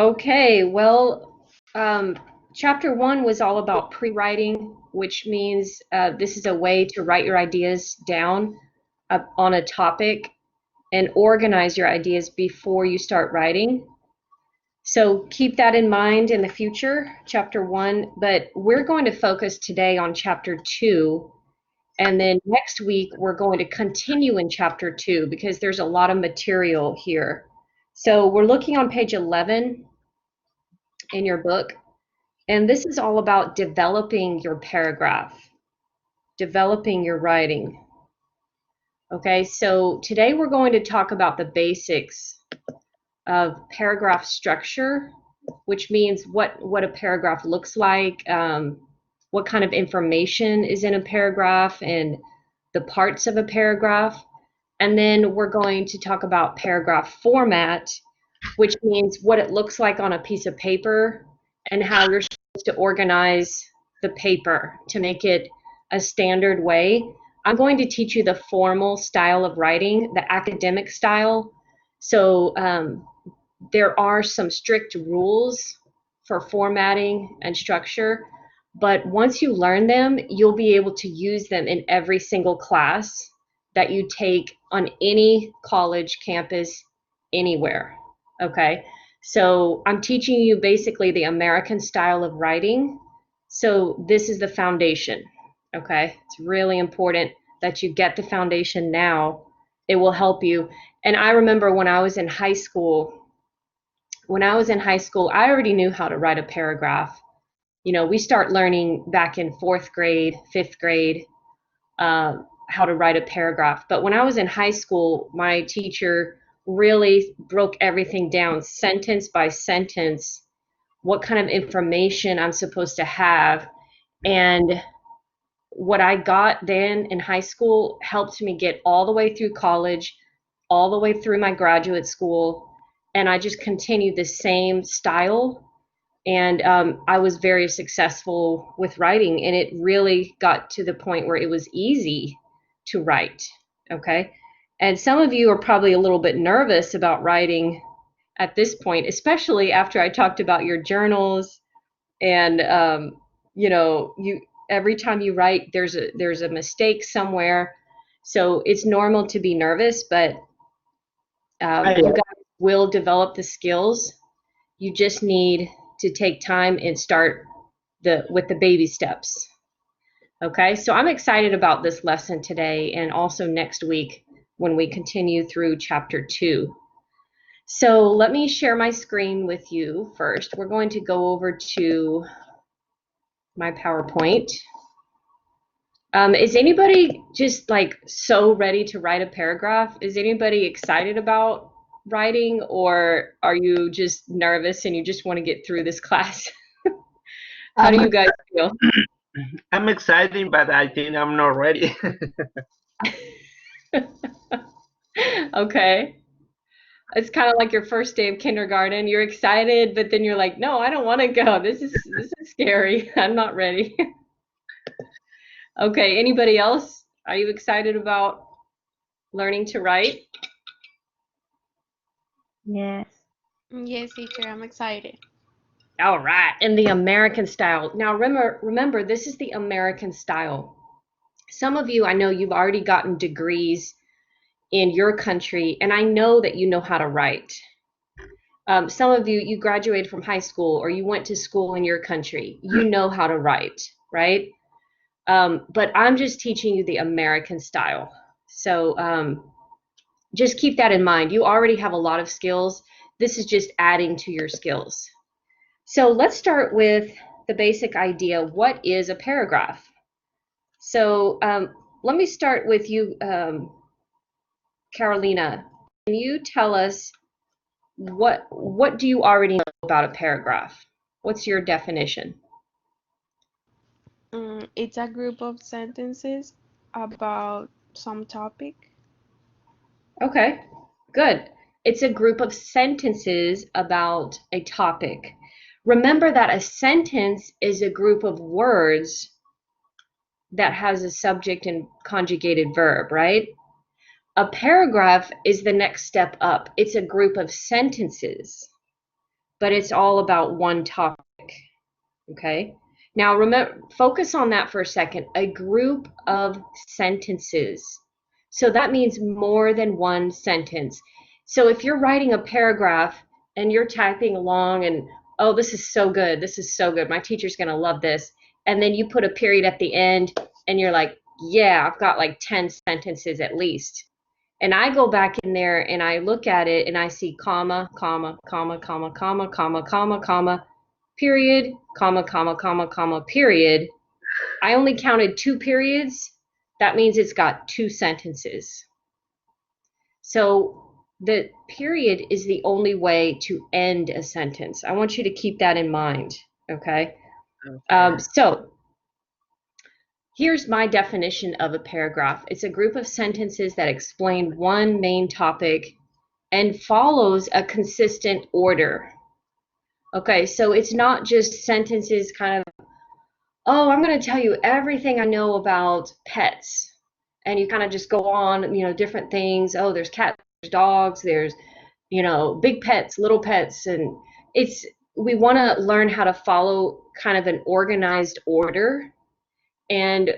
Okay, well, chapter one was all about pre-writing, which means this is a way to write your ideas down on a topic and organize your ideas before you start writing. So keep that in mind in the future, chapter one, but we're going to focus today on chapter two. And then next week, we're going to continue in chapter two because there's a lot of material here. So we're looking on page 11 in your book. And this is all about developing your paragraph, developing your writing. Okay, so today we're going to talk about the basics of paragraph structure, which means what a paragraph looks like, what kind of information is in a paragraph, and the parts of a paragraph. And then we're going to talk about paragraph format, which means what it looks like on a piece of paper and how you're supposed to organize the paper to make it a standard way. I'm going to teach you the formal style of writing, the academic style. So there are some strict rules for formatting and structure, but once you learn them, you'll be able to use them in every single class that you take on any college campus anywhere. Okay, so I'm teaching you basically the American style of writing. So this is the foundation. Okay, it's really important that you get the foundation now. It will help you. And I remember when I was in high school, I already knew how to write a paragraph. You know, we start learning back in fourth grade, fifth grade, how to write a paragraph. But when I was in high school, my teacher really broke everything down, sentence by sentence, what kind of information I'm supposed to have. And what I got then in high school helped me get all the way through college, all the way through my graduate school. And I just continued the same style. And I was very successful with writing. And it really got to the point where it was easy to write. Okay. And some of you are probably a little bit nervous about writing at this point, especially after I talked about your journals and you every time you write there's a mistake somewhere, so it's normal to be nervous, but you guys will develop the skills. You just need to take time and start with the baby steps. Okay, so I'm excited about this lesson today and also next week when we continue through chapter 2. So let me share my screen with you first. We're going to go over to my PowerPoint. Is anybody just like so ready to write a paragraph? Is anybody excited about writing, or are you just nervous and you just want to get through this class? How do you guys feel? I'm excited, but I think I'm not ready. Okay. It's kind of like your first day of kindergarten. You're excited, but then you're like, no, I don't want to go. This is scary. I'm not ready. Okay, anybody else? Are you excited about learning to write? Yes. Yes, teacher, I'm excited. All right, in the American style. Now remember, this is the American style. Some of you, I know you've already gotten degrees in your country, and I know that you know how to write. Some of you graduated from high school or you went to school in your country. You know how to write, right? But I'm just teaching you the American style. So just keep that in mind. You already have a lot of skills. This is just adding to your skills. So let's start with the basic idea. What is a paragraph? So let me start with you, Carolina. Can you tell us what do you already know about a paragraph? What's your definition? It's a group of sentences about some topic. Okay, good. It's a group of sentences about a topic. Remember that a sentence is a group of words that has a subject and conjugated verb, right? A paragraph is the next step up. It's a group of sentences but it's all about one topic. Okay. Now remember, focus on that for a second. A group of sentences. So that means more than one sentence. So if you're writing a paragraph and you're typing along and, oh, this is so good. This is so good. My teacher's going to love this. And then you put a period at the end and you're like, yeah, I've got like 10 sentences at least. And I go back in there and I look at it and I see comma, comma, comma, comma, comma, comma, comma, comma, period, comma, comma, comma, comma, period. I only counted 2 periods. That means it's got 2 sentences. So the period is the only way to end a sentence. I want you to keep that in mind, okay? So here's my definition of a paragraph. It's a group of sentences that explain one main topic and follows a consistent order. Okay, so it's not just sentences kind of, oh, I'm going to tell you everything I know about pets. And you kind of just go on, different things. Oh, there's cats, there's dogs, there's, big pets, little pets. And we want to learn how to follow kind of an organized order. And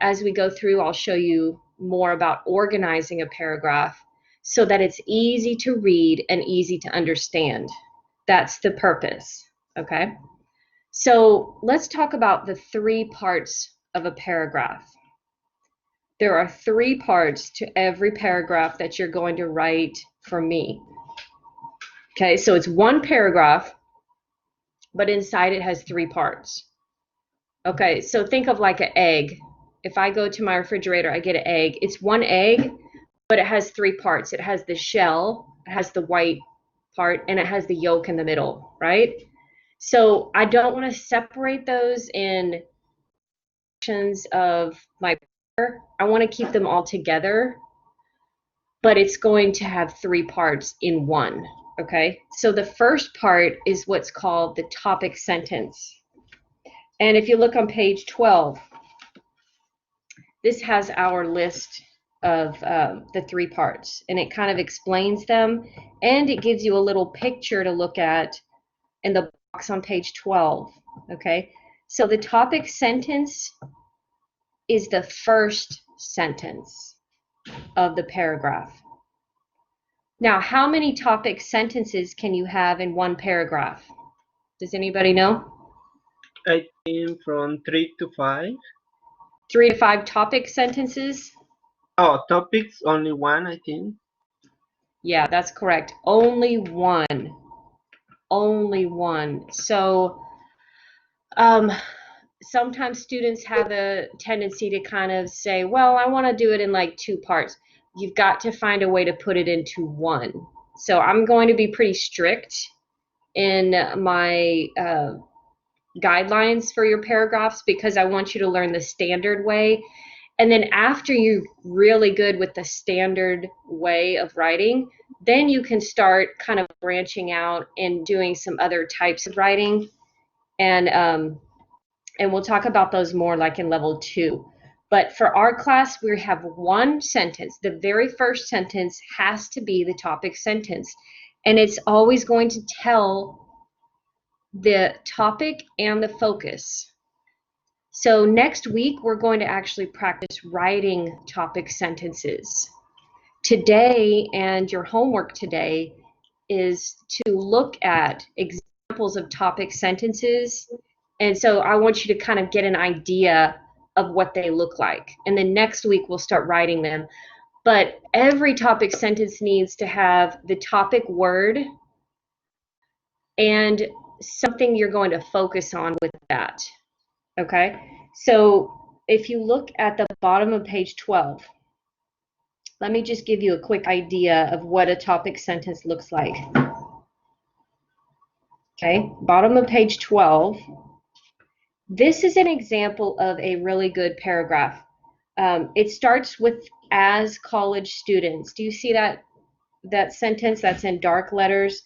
as we go through, I'll show you more about organizing a paragraph so that it's easy to read and easy to understand. That's the purpose, okay? So let's talk about the 3 parts of a paragraph. There are 3 parts to every paragraph that you're going to write for me. Okay, so it's one paragraph, but inside it has 3 parts. Okay, so think of like an egg. If I go to my refrigerator, I get an egg. It's one egg, but it has 3 parts. It has the shell, it has the white part, and it has the yolk in the middle, right? So I don't want to separate those in sections of my paper. I want to keep them all together, but it's going to have 3 parts in one, okay? So the first part is what's called the topic sentence. And if you look on page 12, this has our list of the 3 parts, and it kind of explains them, and it gives you a little picture to look at in the box on page 12, okay? So the topic sentence is the first sentence of the paragraph. Now, how many topic sentences can you have in one paragraph? Does anybody know? I think from 3 to 5. 3 to 5 topic sentences? Oh, topics, only 1, I think. Yeah, that's correct. Only one. Only one. So sometimes students have a tendency to kind of say, well, I want to do it in like 2 parts. You've got to find a way to put it into one. So I'm going to be pretty strict in my guidelines for your paragraphs because I want you to learn the standard way. And then after you're really good with the standard way of writing, then you can start kind of branching out and doing some other types of writing. And we'll talk about those more like in level 2. But for our class, we have one sentence. The very first sentence has to be the topic sentence. And it's always going to tell the topic and the focus. So next week, we're going to actually practice writing topic sentences. Today, and your homework today, is to look at examples of topic sentences. And so I want you to kind of get an idea of what they look like. And then next week, we'll start writing them. But every topic sentence needs to have the topic word and something you're going to focus on with that. Okay? So if you look at the bottom of page 12, let me just give you a quick idea of what a topic sentence looks like. Okay, bottom of page 12. This is an example of a really good paragraph. It starts with as college students. Do you see that sentence that's in dark letters?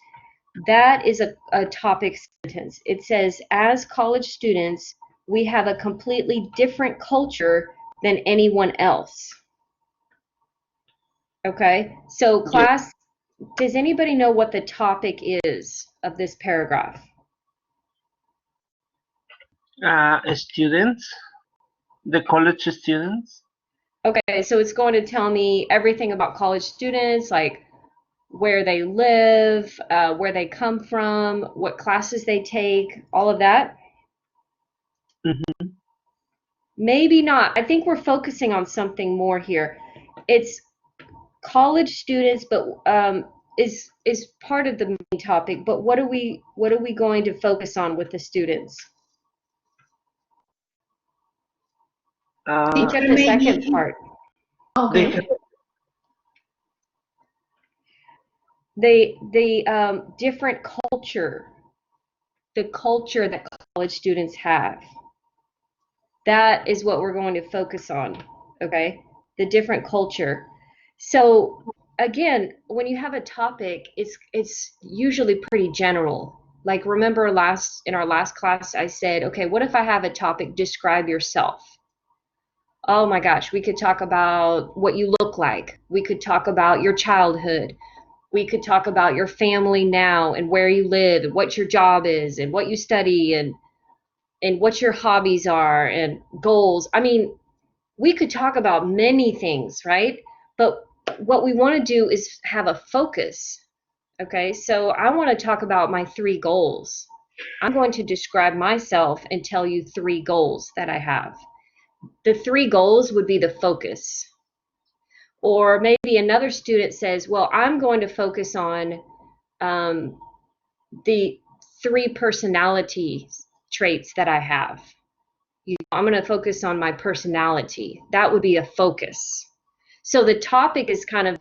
That is a topic sentence. It says, as college students, we have a completely different culture than anyone else. Okay, so class, Does anybody know what the topic is of this paragraph? Students, the college students. Okay, so it's going to tell me everything about college students, like where they live, where they come from, what classes they take, all of that. Mm-hmm. Maybe not. I think we're focusing on something more here. It's college students, but is part of the main topic. But what are we going to focus on with the students? Look at the second part. Okay. The different culture, the culture that college students have. That is what we're going to focus on, okay? The different culture. So again, when you have a topic, it's usually pretty general. Like remember in our last class I said, okay, what if I have a topic, describe yourself? Oh my gosh, we could talk about what you look like. We could talk about your childhood. We could talk about your family now and where you live and what your job is and what you study and what your hobbies are and goals. I mean, we could talk about many things, right? But what we want to do is have a focus. Okay, so I want to talk about my 3 goals. I'm going to describe myself and tell you 3 goals that I have. The 3 goals would be the focus. Or maybe another student says, well, I'm going to focus on um, the 3 personality traits that I have. I'm going to focus on my personality. That would be a focus. So the topic is kind of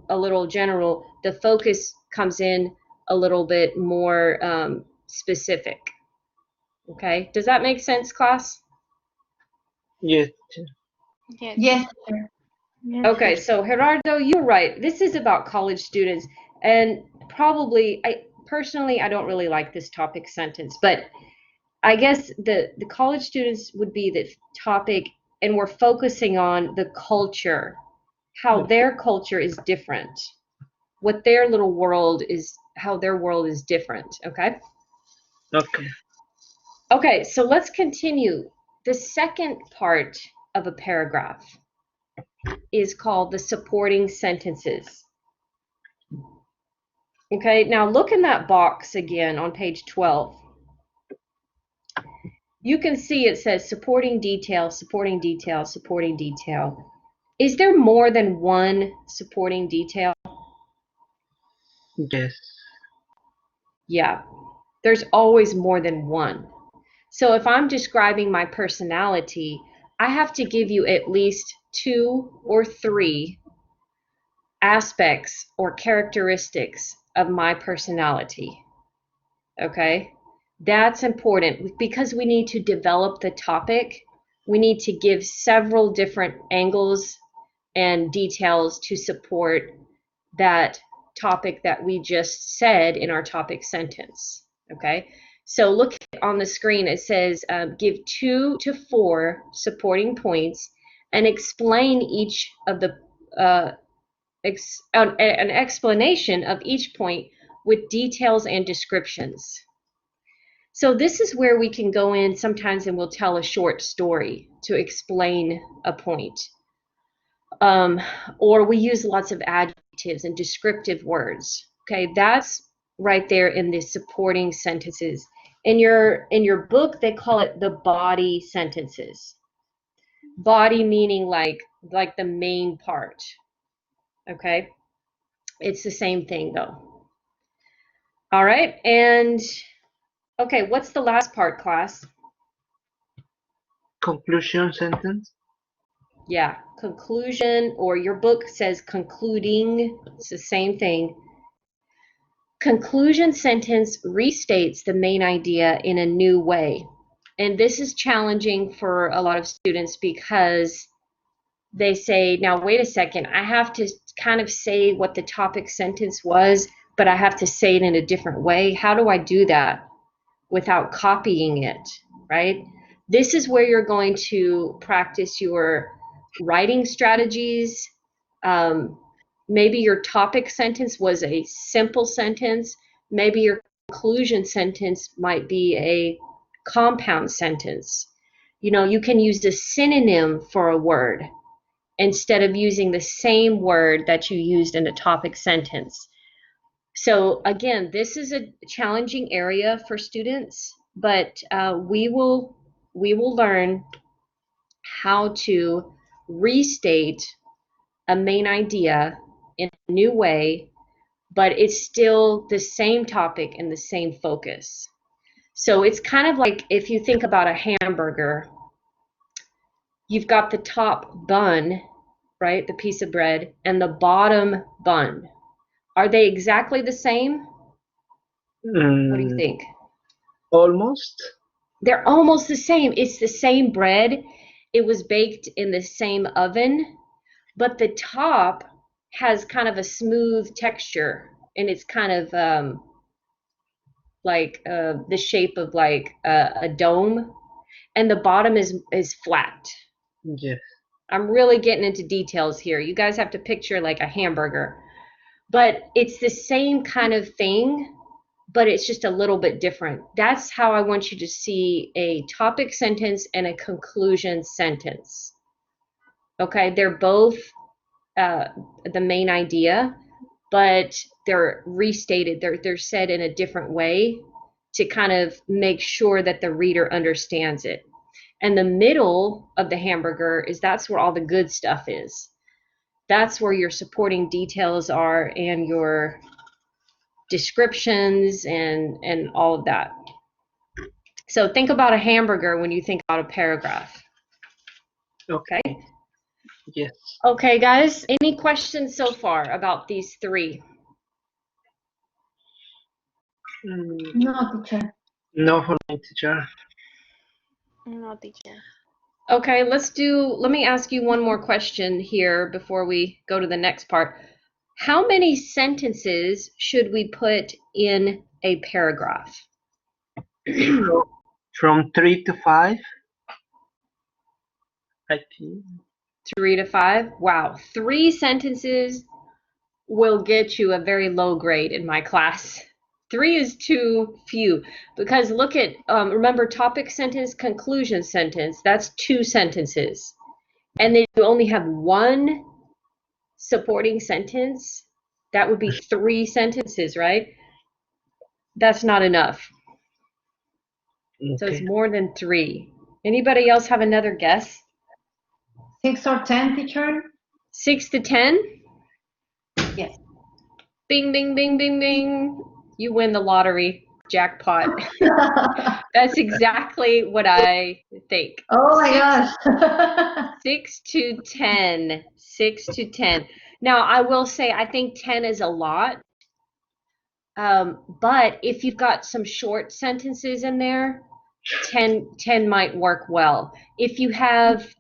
a little general. The focus comes in a little bit more specific. Okay, does that make sense, class? Yes. Yes. Yes, sir. Yes, Okay, sir. so Gerardo, you're right. This is about college students, and probably, I personally, I don't really like this topic sentence, but I guess the college students would be the topic, and we're focusing on the culture, how their culture is different, what their little world is, how their world is different. Okay. Okay. Okay, so let's continue. The second part of a paragraph is called the supporting sentences. Okay, now look in that box again on page 12. You can see it says supporting detail, supporting detail, supporting detail. Is there more than one supporting detail? Yes. Yeah, there's always more than one. So if I'm describing my personality, I have to give you at least 2 or 3 aspects or characteristics of my personality. Okay? That's important because we need to develop the topic. We need to give several different angles and details to support that topic that we just said in our topic sentence. Okay? So look on the screen, it says give 2 to 4 supporting points and explain each of the an explanation of each point with details and descriptions. So this is where we can go in sometimes and we'll tell a short story to explain a point. Or we use lots of adjectives and descriptive words. Okay, that's right there in the supporting sentences. In your book, they call it the body sentences. Body meaning like the main part. Okay, it's the same thing though. All right, and okay, what's the last part, class? Conclusion sentence. Yeah, conclusion, or your book says concluding. It's the same thing. Conclusion sentence restates the main idea in a new way. And this is challenging for a lot of students because they say, now wait a second, I have to kind of say what the topic sentence was, but I have to say it in a different way. How do I do that without copying it, right? This is where you're going to practice your writing strategies, maybe your topic sentence was a simple sentence. Maybe your conclusion sentence might be a compound sentence. You know, you can use a synonym for a word instead of using the same word that you used in a topic sentence. So again, this is a challenging area for students, but we will learn how to restate a main idea in a new way, but it's still the same topic and the same focus. So it's kind of like if you think about a hamburger, you've got the top bun, right, the piece of bread, and the bottom bun. Are they exactly the same? What do you think? Almost. They're almost the same. It's the same bread. It was baked in the same oven, but the top has kind of a smooth texture, and it's kind of like the shape of like a dome, and the bottom is flat. Yes. I'm really getting into details here. You guys have to picture like a hamburger, but it's the same kind of thing, but it's just a little bit different. That's how I want you to see a topic sentence and a conclusion sentence. Okay, they're both the main idea, but they're restated. They're said in a different way to kind of make sure that the reader understands it. And the middle of the hamburger that's where all the good stuff is. That's where your supporting details are and your descriptions and all of that. So think about a hamburger when you think about a paragraph. Okay? Yes. Okay, guys, any questions so far about these three? No, teacher. No for me, teacher. No, teacher. Okay, let me ask you one more question here before we go to the next part. How many sentences should we put in a paragraph? From 3 to 5, I think. 3 to 5? Wow, 3 sentences will get you a very low grade in my class. 3 is too few because look at, remember topic sentence, conclusion sentence, that's 2 sentences. And then you only have 1 supporting sentence, that would be 3 sentences, right? That's not enough. So it's Okay. more than 3. Anybody else have another guess? 6 or 10, teacher? 6 to 10? Yes. Bing, bing, bing, bing, bing. You win the lottery jackpot. That's exactly what I think. Oh my gosh. 6 to 10. 6 to 10. Now, I will say, I think 10 is a lot. But if you've got some short sentences in there, 10 might work well. If you have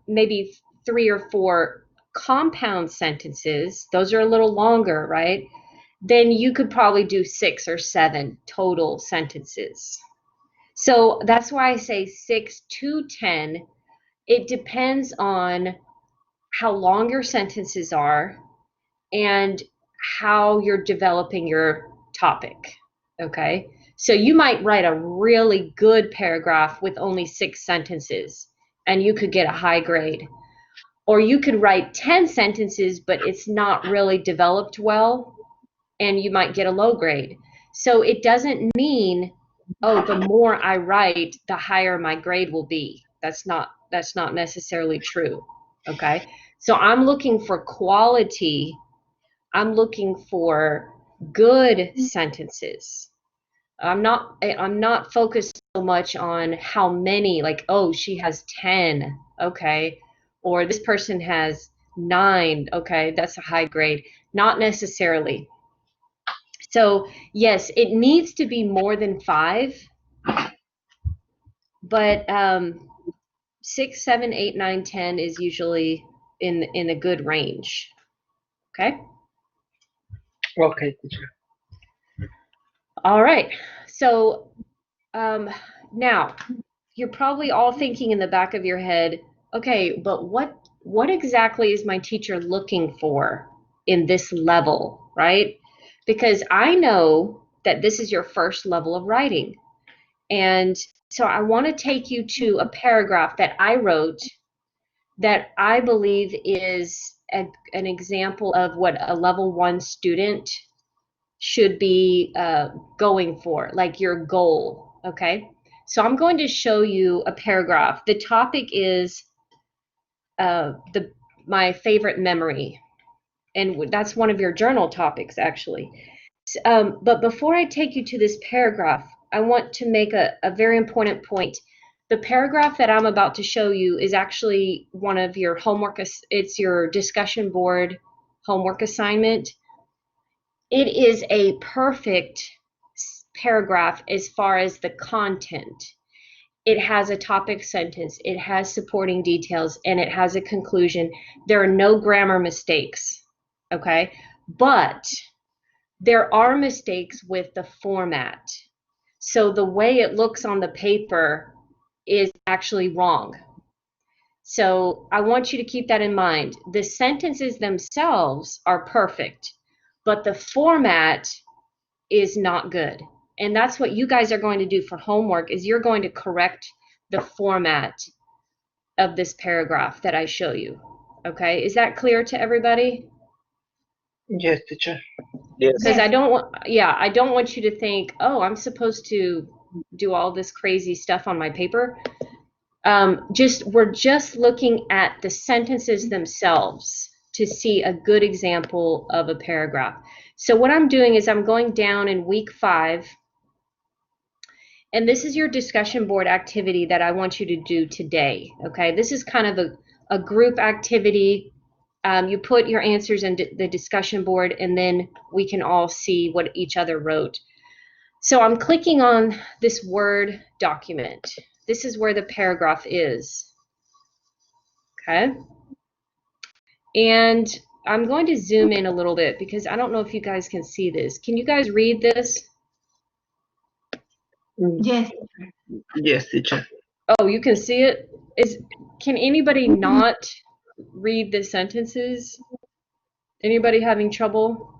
maybe 3 or 4 compound sentences, those are a little longer, right? Then you could probably do 6 or 7 total sentences. So that's why I say 6 to 10. It depends on how long your sentences are and how you're developing your topic. Okay? So you might write a really good paragraph with only 6 sentences and you could get a high grade. Or you could write 10 sentences, but it's not really developed well and you might get a low grade. So it doesn't mean, oh, the more I write, the higher my grade will be. That's not necessarily true. Okay? So I'm looking for quality. I'm looking for good sentences. I'm not focused so much on how many, like, oh, she has 10, okay, or this person has 9, okay, that's a high grade. Not necessarily. So yes, it needs to be more than 5, but 6, 7, 8, 9, 10 is usually in a good range. Okay. Okay, teacher. All right. So now you're probably all thinking in the back of your head, okay, but what exactly is my teacher looking for? in this level, right? Because I know that this is your first level of writing. And so I want to take you to a paragraph that I wrote that I believe is an example of what a level 1 student should be going for, like your goal, okay? So I'm going to show you a paragraph. The topic is my favorite memory, and that's one of your journal topics, actually. But before I take you to this paragraph, I want to make a very important point. The paragraph that I'm about to show you is actually one of your homework. It's your discussion board homework assignment. It is a perfect paragraph as far as the content. It has a topic sentence, it has supporting details, and it has a conclusion. There are no grammar mistakes, okay? But there are mistakes with the format. So the way it looks on the paper is actually wrong. So I want you to keep that in mind. The sentences themselves are perfect, but the format is not good. And that's what you guys are going to do for homework, is you're going to correct the format of this paragraph that I show you. Okay, is that clear to everybody? Yes, teacher. Because Yes. I don't want you to think, oh, I'm supposed to do all this crazy stuff on my paper. We're just looking at the sentences themselves to see a good example of a paragraph. So what I'm doing is I'm going down in week 5, and this is your discussion board activity that I want you to do today. Okay, this is kind of a group activity. You put your answers in the discussion board, and then we can all see what each other wrote. So I'm clicking on this Word document. This is where the paragraph is. Okay. And I'm going to zoom in a little bit because I don't know if you guys can see this. Can you guys read this? Yes. Yes, teacher. Oh, you can see it? Can anybody not read the sentences? Anybody having trouble?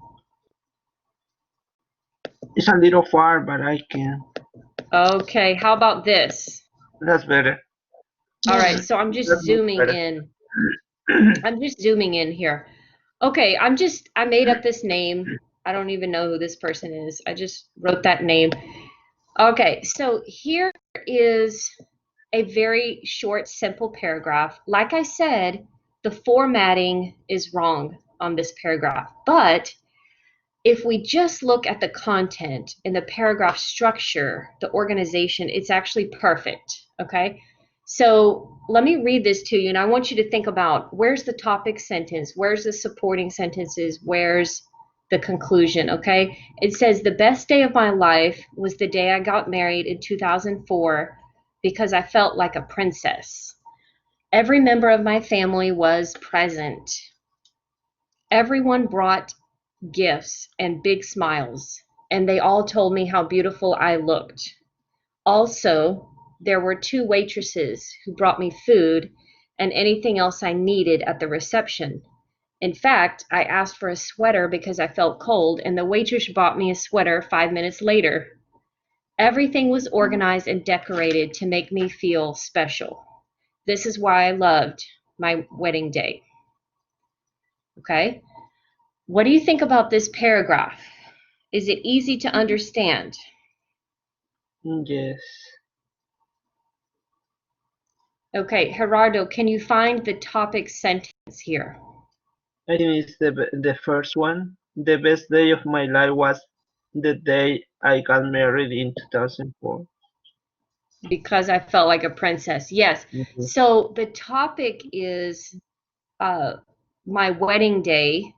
It's a little far, but I can. Okay, how about this? That's better. All right, so I'm just That looks zooming better. in. I'm just zooming in here. Okay, I made up this name. I don't even know who this person is. I just wrote that name. Okay, so here is a very short, simple paragraph. Like I said, the formatting is wrong on this paragraph, but if we just look at the content and the paragraph structure, the organization, it's actually perfect, okay? So let me read this to you, and I want you to think about, where's the topic sentence? Where's the supporting sentences? Where's the conclusion, okay? It says, the best day of my life was the day I got married in 2004 because I felt like a princess. Every member of my family was present. Everyone brought gifts and big smiles, and they all told me how beautiful I looked. Also, there were 2 waitresses who brought me food and anything else I needed at the reception. In fact, I asked for a sweater because I felt cold, and the waitress bought me a sweater 5 minutes later. Everything was organized and decorated to make me feel special. This is why I loved my wedding day. Okay? What do you think about this paragraph? Is it easy to understand? Yes. Okay, Gerardo, can you find the topic sentence here? I think it's the first one. The best day of my life was the day I got married in 2004. Because I felt like a princess. Yes. Mhm. So the topic is my wedding day,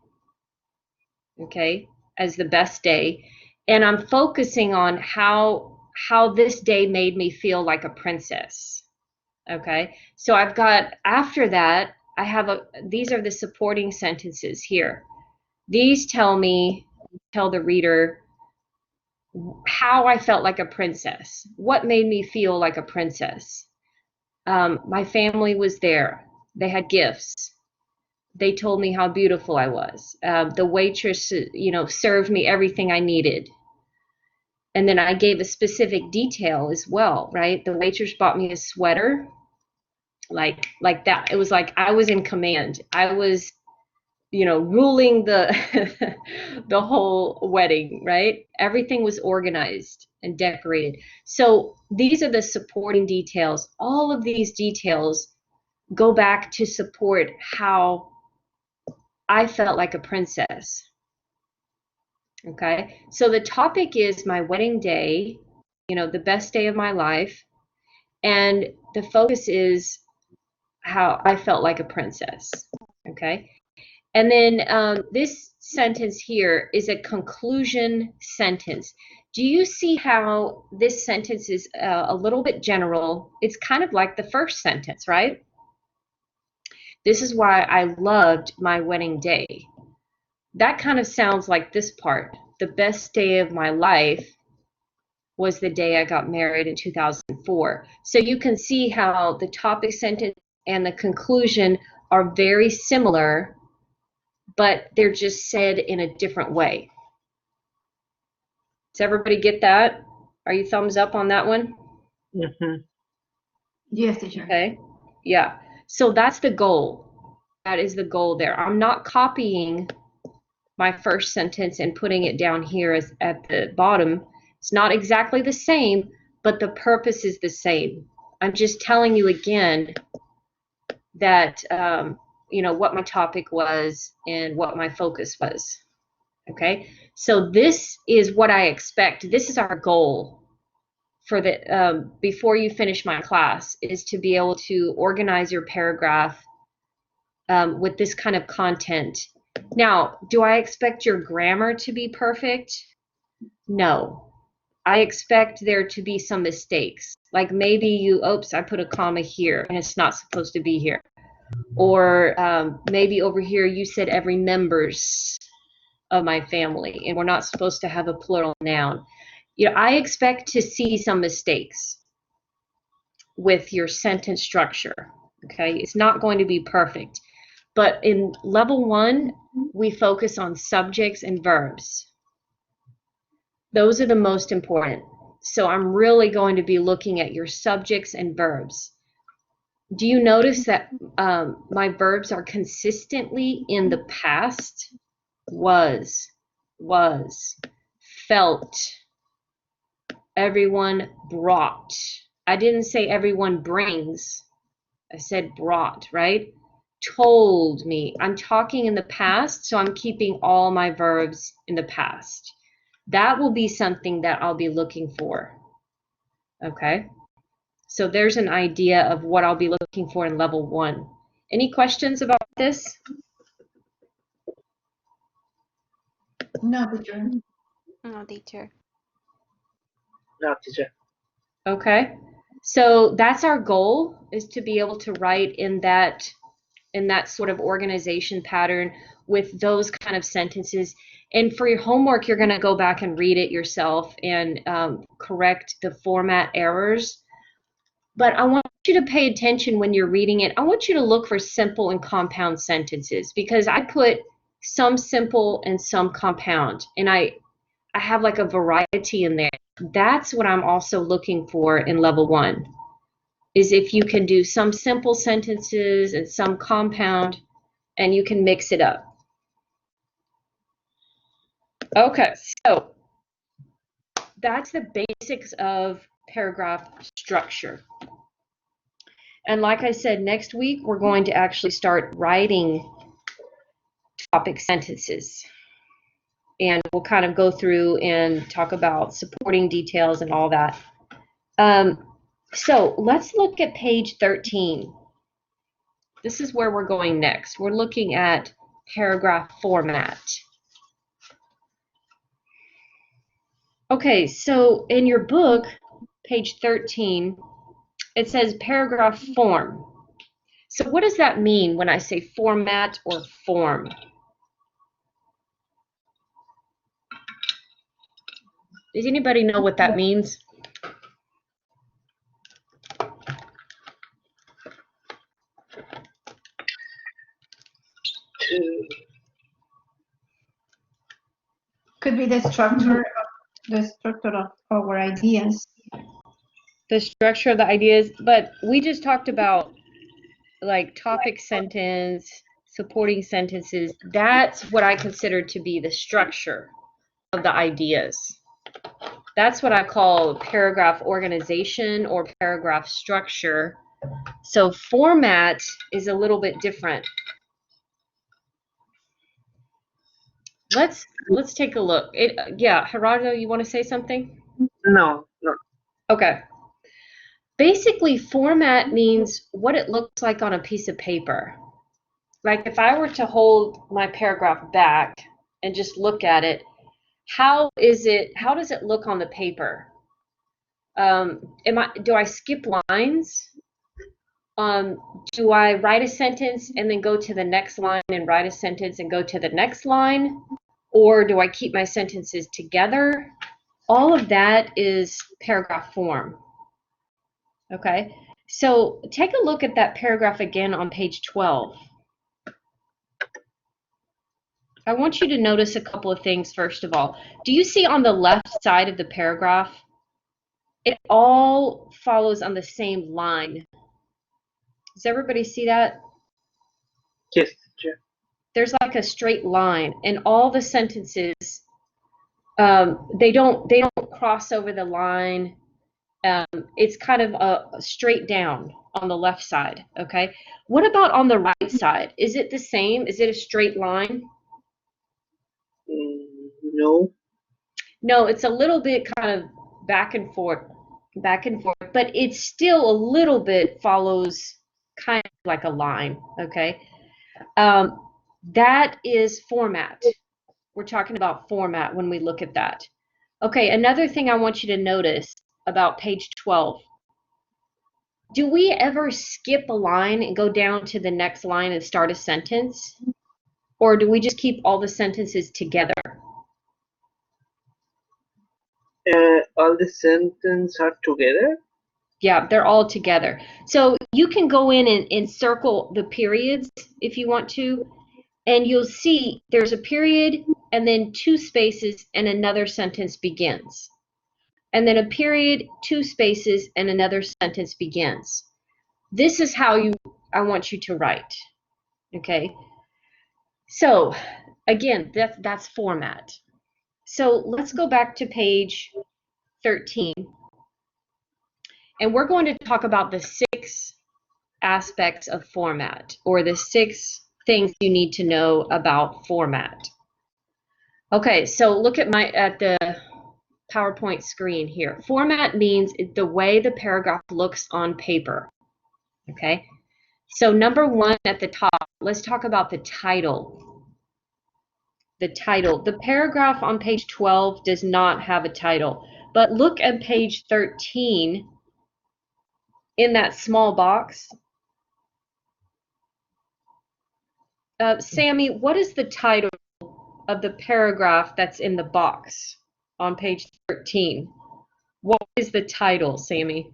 okay, as the best day. And I'm focusing on how this day made me feel like a princess. Okay. So I've got, after that, I have these are the supporting sentences here. These tell the reader how I felt like a princess. What made me feel like a princess? My family was there. They had gifts. they told me how beautiful I was. The waitress, served me everything I needed. And then I gave a specific detail as well, right? The waitress bought me a sweater, like that. It was like I was in command. I was, ruling the the whole wedding, right? Everything was organized and decorated. So these are the supporting details. All of these details go back to support how I felt like a princess. Okay, so the topic is my wedding day, the best day of my life, and the focus is how I felt like a princess. Okay, and then this sentence here is a conclusion sentence. Do you see how this sentence is a little bit general? It's kind of like the first sentence, right? This is why I loved my wedding day. That kind of sounds like this part. The best day of my life was the day I got married in 2004. So you can see how the topic sentence and the conclusion are very similar, but they're just said in a different way. Does everybody get that? Are you thumbs up on that one? Mm-hmm. Yes, teacher. Okay. Yeah. So that's the goal. That is the goal there. I'm not copying my first sentence and putting it down here as at the bottom. It's not exactly the same, but the purpose is the same. I'm just telling you again that what my topic was and what my focus was. Okay, so this is what I expect. This is our goal for the before you finish my class, is to be able to organize your paragraph with this kind of content. Now, do I expect your grammar to be perfect? No. I expect there to be some mistakes. Like maybe oops, I put a comma here and it's not supposed to be here. Or maybe over here you said every members of my family and we're not supposed to have a plural noun. I expect to see some mistakes with your sentence structure. Okay, it's not going to be perfect. But in level 1, we focus on subjects and verbs. Those are the most important. So I'm really going to be looking at your subjects and verbs. Do you notice that my verbs are consistently in the past? Was, felt, everyone brought. I didn't say everyone brings. I said brought, right? Told me. I'm talking in the past, so I'm keeping all my verbs in the past. That will be something that I'll be looking for. Okay? So there's an idea of what I'll be looking for in level 1. Any questions about this? No, teacher. No, teacher. No, teacher. Okay. So that's our goal, is to be able to write in that sort of organization pattern with those kind of sentences. And for your homework, you're going to go back and read it yourself and correct the format errors. But I want you to pay attention when you're reading it. I want you to look for simple and compound sentences, because I put some simple and some compound, and I have like a variety in there. That's what I'm also looking for in level 1, is if you can do some simple sentences and some compound, and you can mix it up. Okay, so that's the basics of paragraph structure. And like I said, next week we're going to actually start writing topic sentences. And we'll kind of go through and talk about supporting details and all that. So let's look at page 13. This is where we're going next. We're looking at paragraph format. Okay, so in your book, page 13, it says paragraph form. So what does that mean when I say format or form? Does anybody know what that means? the structure of our ideas. The structure of the ideas, but we just talked about like topic sentence, supporting sentences. That's what I consider to be the structure of the ideas. That's what I call paragraph organization or paragraph structure. So format is a little bit different. Let's take a look. Yeah, Gerardo, you want to say something? No, no. Okay. Basically, format means what it looks like on a piece of paper. Like if I were to hold my paragraph back and just look at it, how does it look on the paper? Do I skip lines? Do I write a sentence and then go to the next line and write a sentence and go to the next line? Or do I keep my sentences together? All of that is paragraph form. Okay, so take a look at that paragraph again on page 12. I want you to notice a couple of things first of all. Do you see on the left side of the paragraph, it all follows on the same line? Does everybody see that? Yes, teacher. There's like a straight line, and all the sentences, they don't cross over the line. It's kind of a straight down on the left side. Okay. What about on the right side? Is it the same? Is it a straight line? No. No, it's a little bit kind of back and forth, but it still a little bit follows kind of like a line. Okay. That is format. We're talking about format when we look at that. Okay, another thing I want you to notice about page 12. Do we ever skip a line and go down to the next line and start a sentence? Or do we just keep all the sentences together? All the sentences are together? Yeah, they're all together. So you can go in and circle the periods if you want to, and you'll see there's a period and then two spaces and another sentence begins. And then a period, two spaces, and another sentence begins. This is how I want you to write. Okay. So again, that's format. So let's go back to page 13. And we're going to talk about the 6 aspects of format, or the 6 things you need to know about format. Okay, so look at the PowerPoint screen here. Format means the way the paragraph looks on paper. Okay, so number 1 at the top, let's talk about the title. The title. The paragraph on page 12 does not have a title, but look at page 13 in that small box. Sammy, what is the title of the paragraph that's in the box on page 13? What is the title, Sammy?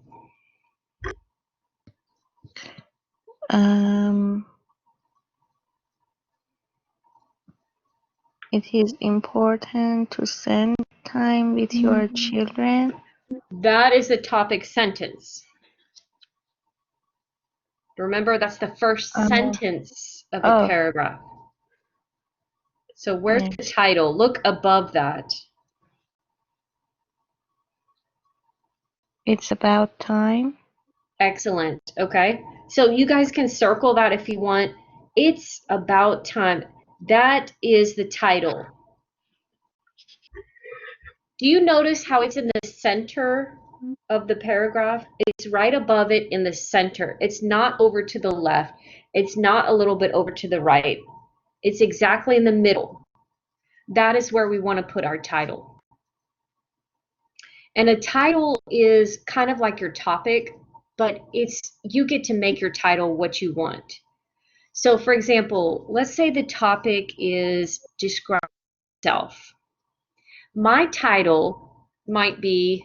It is important to spend time with your children. That is the topic sentence. Remember, that's the first sentence of the paragraph. So where's the title? Look above that. It's about time. Excellent. Okay. So you guys can circle that if you want. It's about time. That is the title. Do you notice how it's in the center of the paragraph? It's right above it in the center. It's not over to the left. It's not a little bit over to the right. It's exactly in the middle. That is where we want to put our title. And a title is kind of like your topic, but you get to make your title what you want. So for example, let's say the topic is describe yourself. My title might be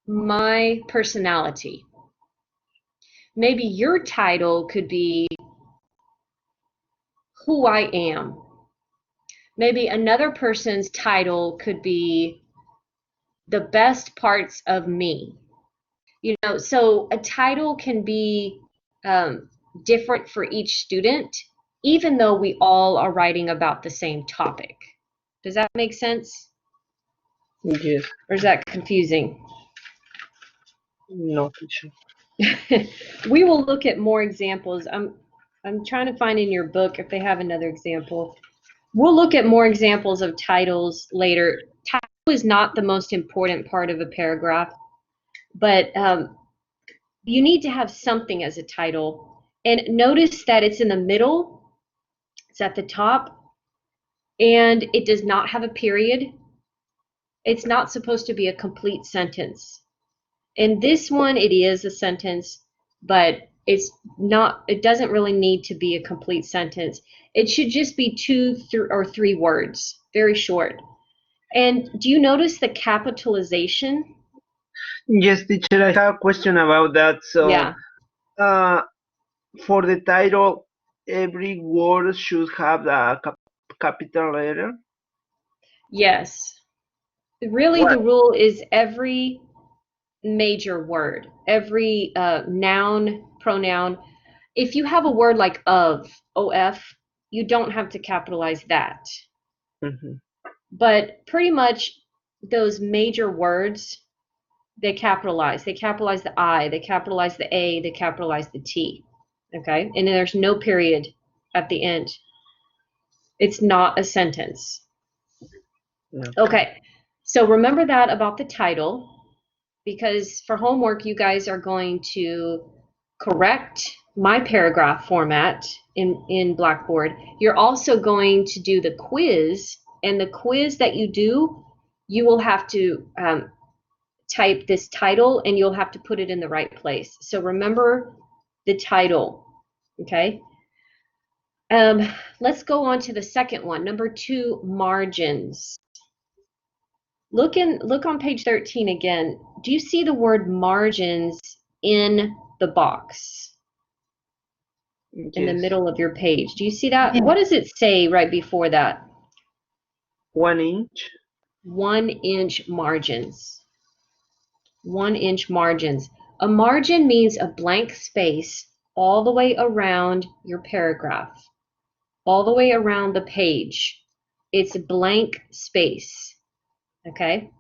my personality. Maybe your title could be who I am. Maybe another person's title could be the best parts of me. You know, so a title can be different for each student, even though we all are writing about the same topic. Does that make sense? Yes. Or is that confusing? No, teacher. We will look at more examples. I'm trying to find in your book if they have another example. We'll look at more examples of titles later. Title is not the most important part of a paragraph, but you need to have something as a title. And notice that it's in the middle, it's at the top, and it does not have a period. It's not supposed to be a complete sentence. In this one, it is a sentence, but it's not, it doesn't really need to be a complete sentence. It should just be 2 or 3 words, very short. And do you notice the capitalization? Yes, teacher, I have a question about that. So, Yeah. For the title, every word should have a capital letter? Yes. Really, the rule is every major word, every noun, pronoun. If you have a word like of, you don't have to capitalize that. Mm-hmm. But pretty much those major words, they capitalize. They capitalize the I, they capitalize the A, they capitalize the T. Okay? And then there's no period at the end. It's not a sentence. Okay. So remember that about the title, because for homework, you guys are going to correct my paragraph format in Blackboard. You're also going to do the quiz, and the quiz that you do, you will have to type this title and you'll have to put it in the right place. So remember the title, okay? Let's go on to the second one, number 2, margins. Look on page 13 again. Do you see the word margins in the box? Yes. In the middle of your page. Do you see that? Yes. What does it say right before that? 1 inch. 1 inch margins. 1 inch margins. A margin means a blank space all the way around your paragraph, all the way around the page. It's a blank space, okay?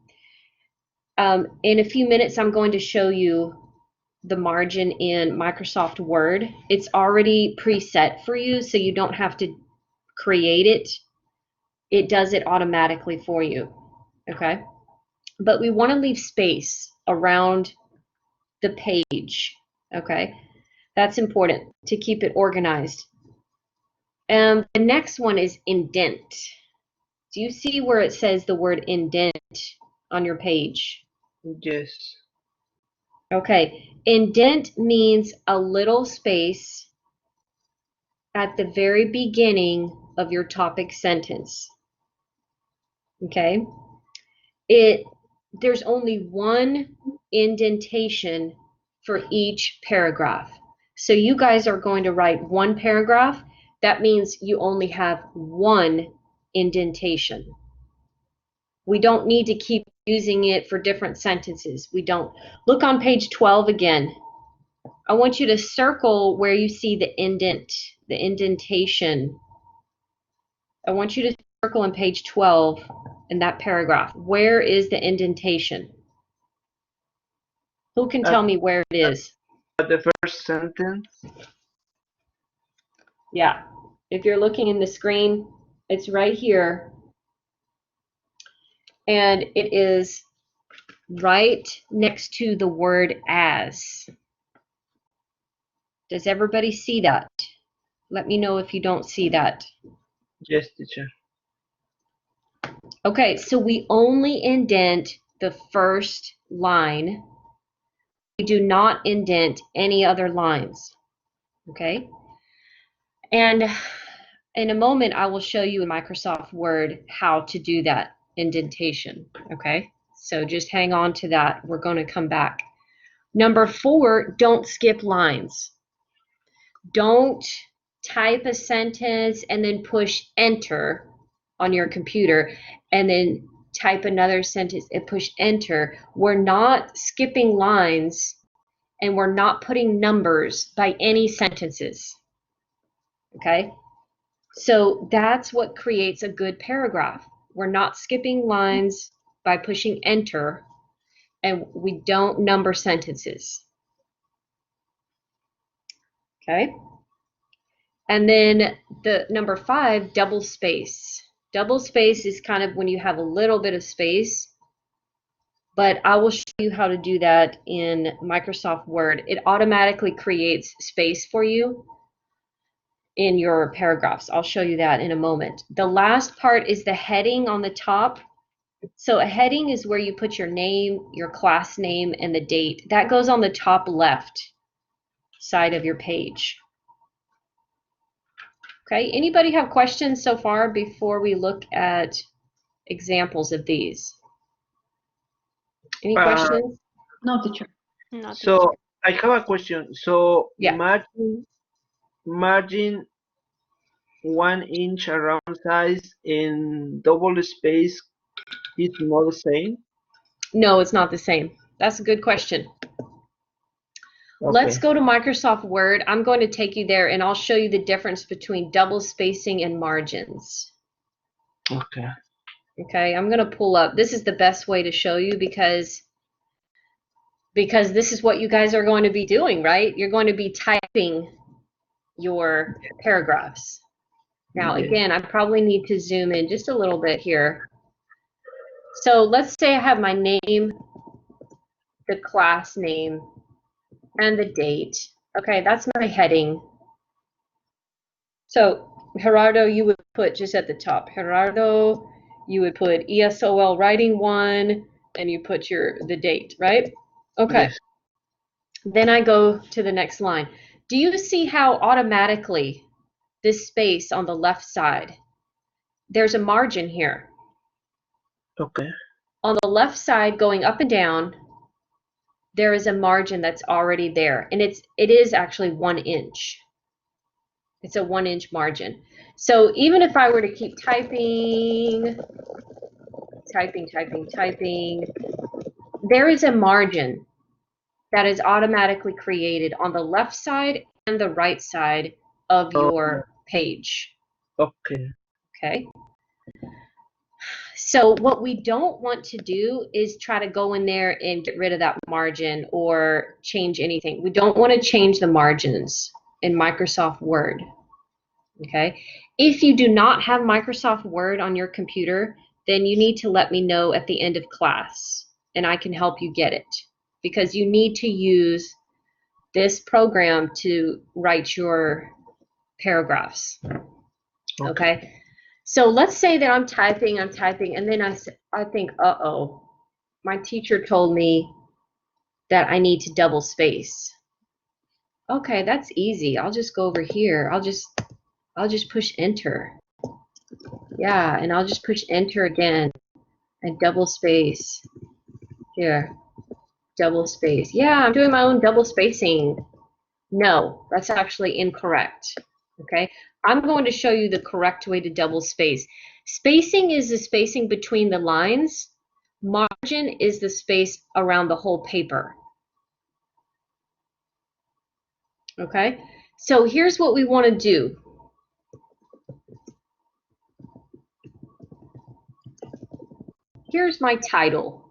In a few minutes, I'm going to show you the margin in Microsoft Word. It's already preset for you, so you don't have to create it. It does it automatically for you, okay? But we want to leave space around the page, okay? That's important to keep it organized. The next one is indent. Do you see where it says the word indent on your page? Yes. Okay, indent means a little space at the very beginning of your topic sentence. Okay? There's only one indentation for each paragraph. So you guys are going to write one paragraph. That means you only have one indentation. We don't need to keep using it for different sentences. We don't. Look on page 12 again. I want you to circle where you see the indent, the indentation. I want you to circle on page 12 in that paragraph. Where is the indentation? Who can tell me where it is? At the first sentence. Yeah. If you're looking in the screen, it's right here. And it is right next to the word as. Does everybody see that? Let me know if you don't see that. Yes, teacher. Okay, so we only indent the first line. We do not indent any other lines. Okay? And in a moment, I will show you in Microsoft Word how to do that indentation. Okay? So just hang on to that. We're going to come back. Number 4, don't skip lines. Don't type a sentence and then push enter on your computer and then type another sentence and push enter, we're not skipping lines and we're not putting numbers by any sentences. Okay? So that's what creates a good paragraph. We're not skipping lines by pushing enter, and we don't number sentences. Okay? And then the number 5, double space. Double space is kind of when you have a little bit of space, but I will show you how to do that in Microsoft Word. It automatically creates space for you in your paragraphs. I'll show you that in a moment. The last part is the heading on the top. So a heading is where you put your name, your class name, and the date. That goes on the top left side of your page. Okay, anybody have questions so far before we look at examples of these? Any questions? No, teacher. No, So teacher. I have a question. So Yeah. margin 1 inch around size in double space is not the same? No, it's not the same. That's a good question. Let's Okay. go to Microsoft Word. I'm going to take you there and I'll show you the difference between double spacing and margins. Okay. Okay, I'm going to pull up. This is the best way to show you because this is what you guys are going to be doing, right? You're going to be typing your paragraphs. Now, Yeah. again, I probably need to zoom in just a little bit here. So let's say I have my name, the class name, and the date. Okay, that's my heading. So Gerardo, you would put just at the top, Gerardo, you would put ESOL writing 1, and you put the date, right? Okay. Yes. Then I go to the next line. Do you see how automatically this space on the left side, there's a margin here. Okay. On the left side going up and down, there is a margin that's already there, and it is actually 1 inch. It's a 1 inch margin. So even if I were to keep typing, there is a margin that is automatically created on the left side and the right side of your page. Okay. Okay. So what we don't want to do is try to go in there and get rid of that margin or change anything. We don't want to change the margins in Microsoft Word. Okay. If you do not have Microsoft Word on your computer, then you need to let me know at the end of class and I can help you get it, because you need to use this program to write your paragraphs. Okay. So let's say that I'm typing, and then I think, uh-oh, my teacher told me that I need to double space. Okay, that's easy. I'll just go over here. I'll just push enter. Yeah, and I'll just push enter again and double space. Here, double space. Yeah, I'm doing my own double spacing. No, that's actually incorrect. Okay, I'm going to show you the correct way to double space. Spacing is the spacing between the lines. Margin is the space around the whole paper. Okay, so here's what we want to do. Here's my title.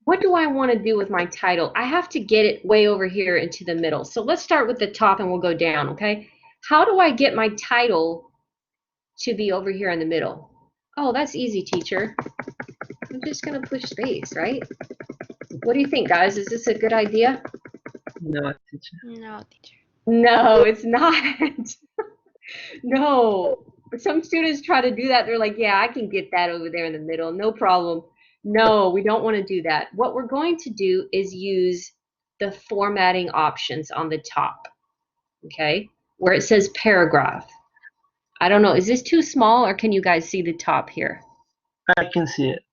What do I want to do with my title? I have to get it way over here into the middle. So let's start with the top and we'll go down, okay? How do I get my title to be over here in the middle? Oh, that's easy, teacher. I'm just going to push space, right? What do you think, guys? Is this a good idea? No, teacher. No, teacher. No, it's not. No. Some students try to do that. They're like, yeah, I can get that over there in the middle. No problem. No, we don't want to do that. What we're going to do is use the formatting options on the top, okay, where it says paragraph. I don't know. Is this too small, or can you guys see the top here? I can see it.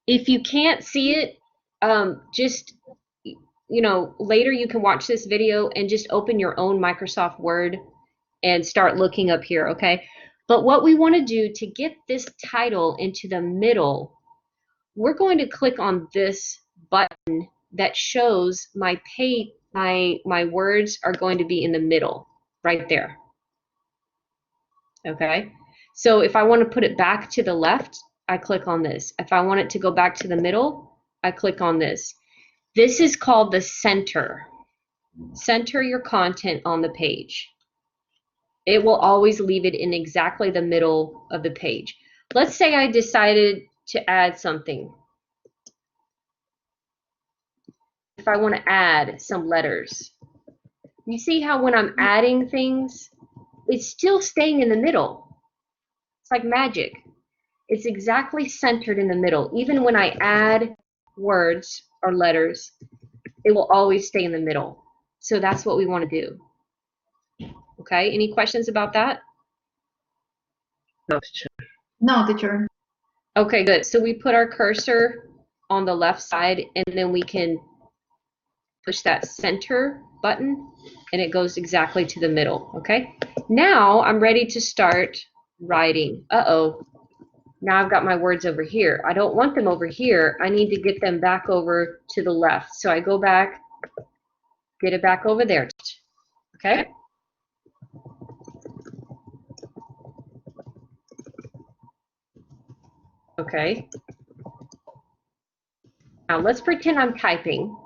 If you can't see it, just, later you can watch this video and just open your own Microsoft Word and start looking up here, okay? But what we want to do to get this title into the middle, we're going to click on this button that shows my page, my words are going to be in the middle, right there. Okay, so if I want to put it back to the left, I click on this. If I want it to go back to the middle, I click on this. This is called the center. Center your content on the page. It will always leave it in exactly the middle of the page. Let's say I decided to add something. If I want to add some letters. You see how when I'm adding things, it's still staying in the middle. It's like magic. It's exactly centered in the middle. Even when I add words or letters, it will always stay in the middle. So that's what we want to do. Okay, any questions about that? No, teacher. No, teacher. Okay, good. So we put our cursor on the left side, and then we can push that center button, and it goes exactly to the middle, okay? Now I'm ready to start writing. Uh-oh. Now I've got my words over here. I don't want them over here. I need to get them back over to the left. So I go back, get it back over there, okay? Okay. Now let's pretend I'm typing.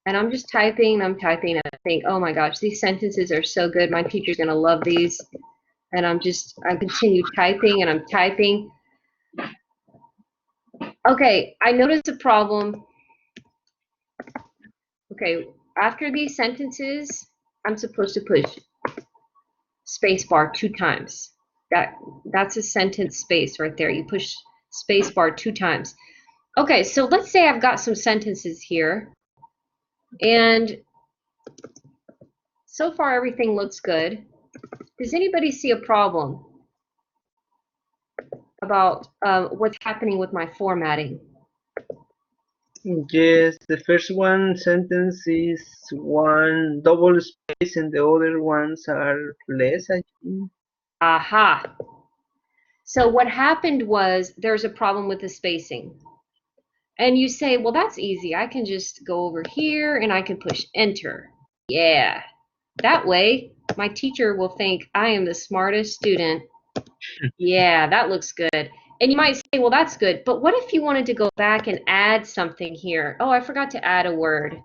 And I'm just typing, and I think, oh my gosh, these sentences are so good. My teacher's gonna love these. And I continue typing, and I'm typing. Okay, I noticed a problem. Okay, after these sentences, I'm supposed to push spacebar 2 times. That's a sentence space right there. You push spacebar 2 times. Okay, so let's say I've got some sentences here, and so far everything looks good. Does anybody see a problem about what's happening with my formatting? Yes, the first one sentence is one double space and the other ones are less, I think. Aha. So what happened was there's a problem with the spacing. And you say, well, that's easy. I can just go over here and I can push enter. Yeah. That way, my teacher will think I am the smartest student. Yeah, that looks good. And you might say, well, that's good. But what if you wanted to go back and add something here? Oh, I forgot to add a word.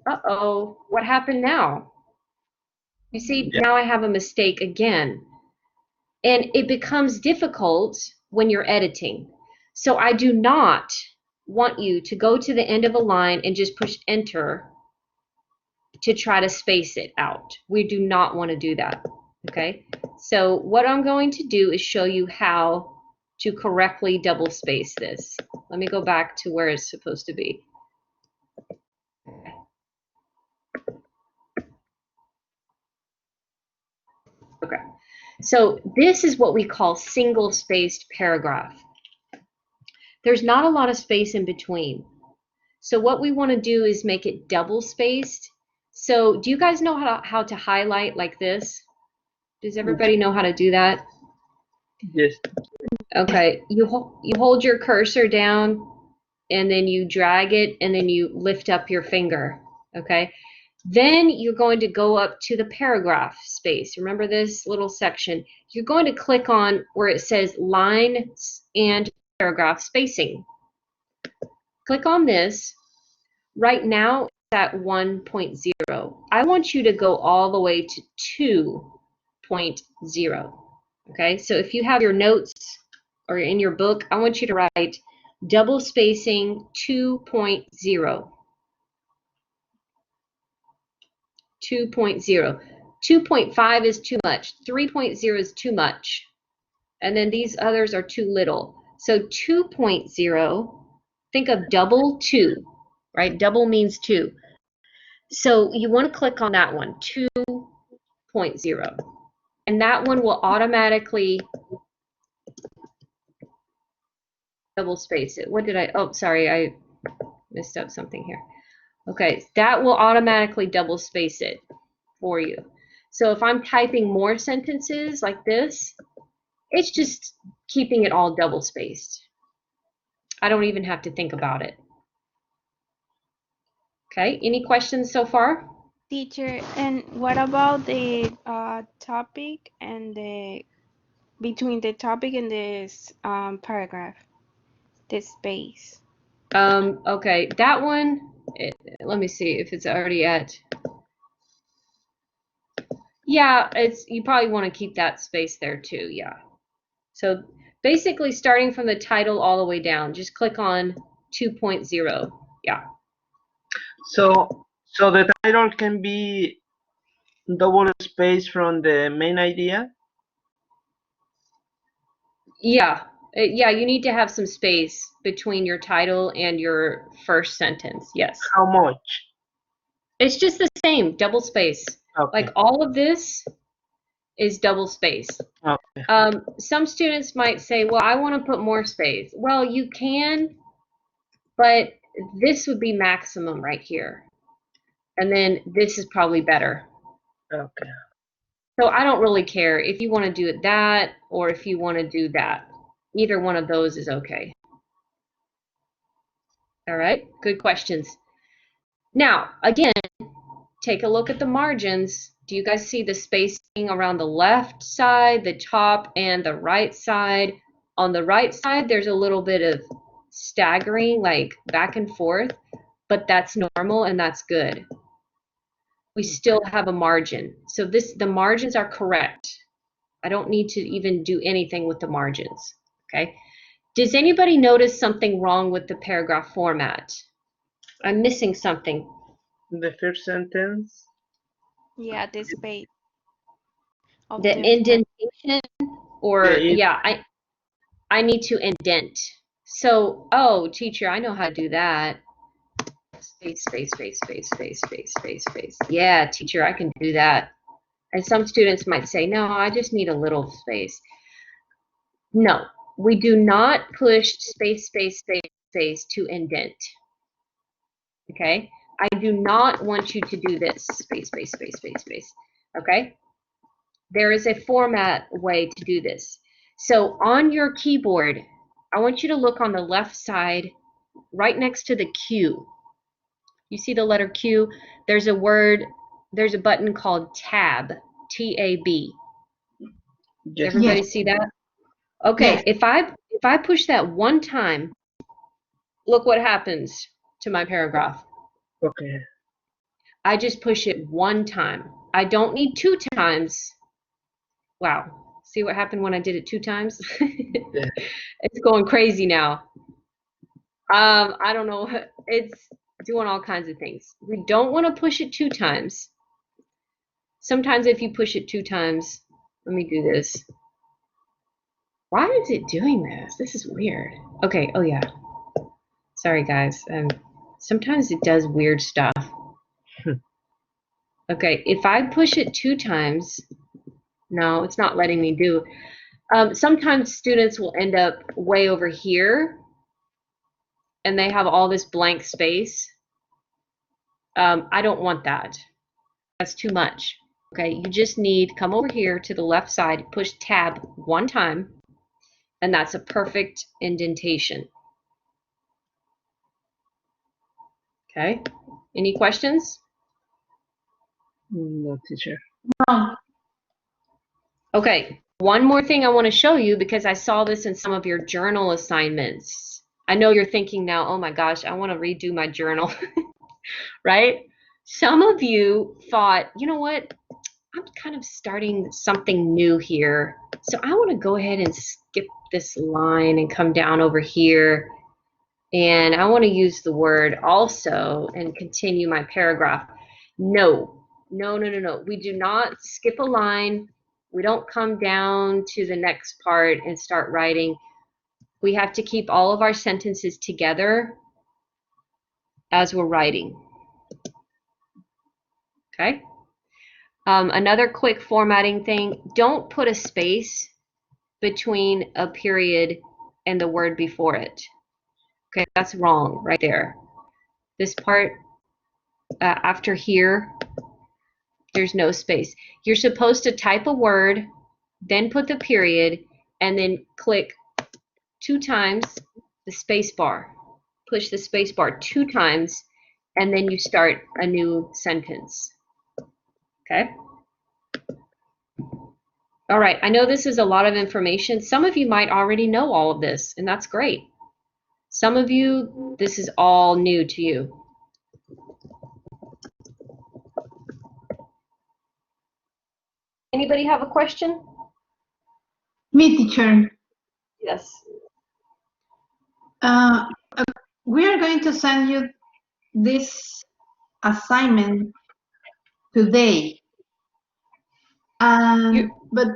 Uh-oh, what happened now? You see, now I have a mistake again. And it becomes difficult when you're editing. So I do not want you to go to the end of a line and just push enter to try to space it out. We do not want to do that, okay? So what I'm going to do is show you how to correctly double space this. Let me go back to where it's supposed to be. Okay, so this is what we call single-spaced paragraph. There's not a lot of space in between. So what we want to do is make it double-spaced. So do you guys know how to highlight like this? Does everybody know how to do that? Yes. Okay, you hold your cursor down, and then you drag it, and then you lift up your finger, okay? Then you're going to go up to the paragraph space. Remember this little section? You're going to click on where it says line and paragraph spacing. Click on this. Right now it's at 1.0. I want you to go all the way to 2.0. Okay, so if you have your notes or in your book, I want you to write double spacing 2.0. 2.0. 2.5 is too much. 3.0 is too much. And then these others are too little. So 2.0, think of double 2, right? Double means 2. So you want to click on that one, 2.0. And that one will automatically double space it. What did I, oh, sorry, I messed up something here. Okay, that will automatically double space it for you. So if I'm typing more sentences like this, it's just keeping it all double spaced. I don't even have to think about it. Okay, any questions so far? Teacher, and what about the topic and the between the topic and this paragraph, the space? Okay, that one, let me see if it's already at, yeah, you probably want to keep that space there too, yeah. So basically starting from the title all the way down, just click on 2.0, yeah. So the title can be double space from the main idea? Yeah, yeah, you need to have some space between your title and your first sentence, yes. How much? It's just the same, double space. Okay. Like all of this is double space. Okay. Some students might say, well, I want to put more space. Well, you can, but this would be maximum right here. And then this is probably better. Okay. So I don't really care if you want to do it that or if you want to do that. Either one of those is okay. All right, good questions. Now, again, take a look at the margins. Do you guys see the spacing around the left side, the top, and the right side? On the right side, there's a little bit of staggering, like back and forth, but that's normal and that's good. We still have a margin. So the margins are correct. I don't need to even do anything with the margins, okay? Does anybody notice something wrong with the paragraph format? I'm missing something. The first sentence? Yeah, the space of The the indentation, or Yeah, yeah, I need to indent. So, oh, teacher, I know how to do that. Space, space, space, space, space, space, space, space. Yeah, teacher, I can do that. And some students might say, no, I just need a little space. No, we do not push space, space, space, space to indent. Okay? I do not want you to do this. Space, space, space, space, space. Okay? There is a format way to do this. So on your keyboard, I want you to look on the left side, right next to the Q. You see the letter Q? There's a button called Tab, T-A-B. yes. Everybody Yes. see that? Okay, Yes. if I push that one time, look what happens to my paragraph. Okay. I just push it one time. I don't need two times. Wow. See what happened when I did it two times? Yeah. It's going crazy now. I don't know. It's doing all kinds of things. We don't want to push it two times. Sometimes if you push it two times, let me do this. Why is it doing this? This is weird. Okay, oh yeah. Sorry guys. Sometimes it does weird stuff. Okay, if I push it two times, no, it's not letting me do. Sometimes students will end up way over here and they have all this blank space. I don't want that. That's too much. Okay, you just need, come over here to the left side, push tab one time, and that's a perfect indentation. Okay, any questions? No, teacher. No. Okay, one more thing I want to show you because I saw this in some of your journal assignments. I know you're thinking now, oh my gosh, I want to redo my journal, right? Some of you thought, you know what, I'm kind of starting something new here. So I want to go ahead and skip this line and come down over here. And I want to use the word also and continue my paragraph. No, no, no, no, no. We do not skip a line. We don't come down to the next part and start writing. We have to keep all of our sentences together as we're writing. Okay? Another quick formatting thing, don't put a space between a period and the word before it. Okay, that's wrong right there. This part after here, There's no space. You're supposed to type a word, then put the period, and then click 2 times the space bar. Push the space bar 2 times, and then you start a new sentence. Okay? All right, I know this is a lot of information. Some of you might already know all of this, and that's great. Some of you, this is all new to you. Anybody have a question? Me, teacher. Yes. We are going to send you this assignment today. But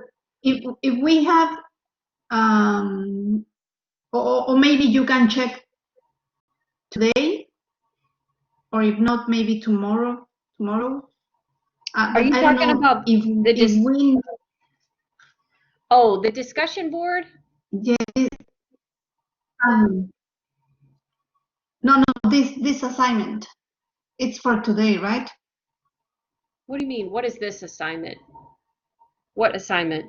if we have, or maybe you can check today, or if not, maybe tomorrow. Are you talking about if we? Oh, the discussion board? Yeah. No, this assignment. It's for today, right? What do you mean? What is this assignment? What assignment?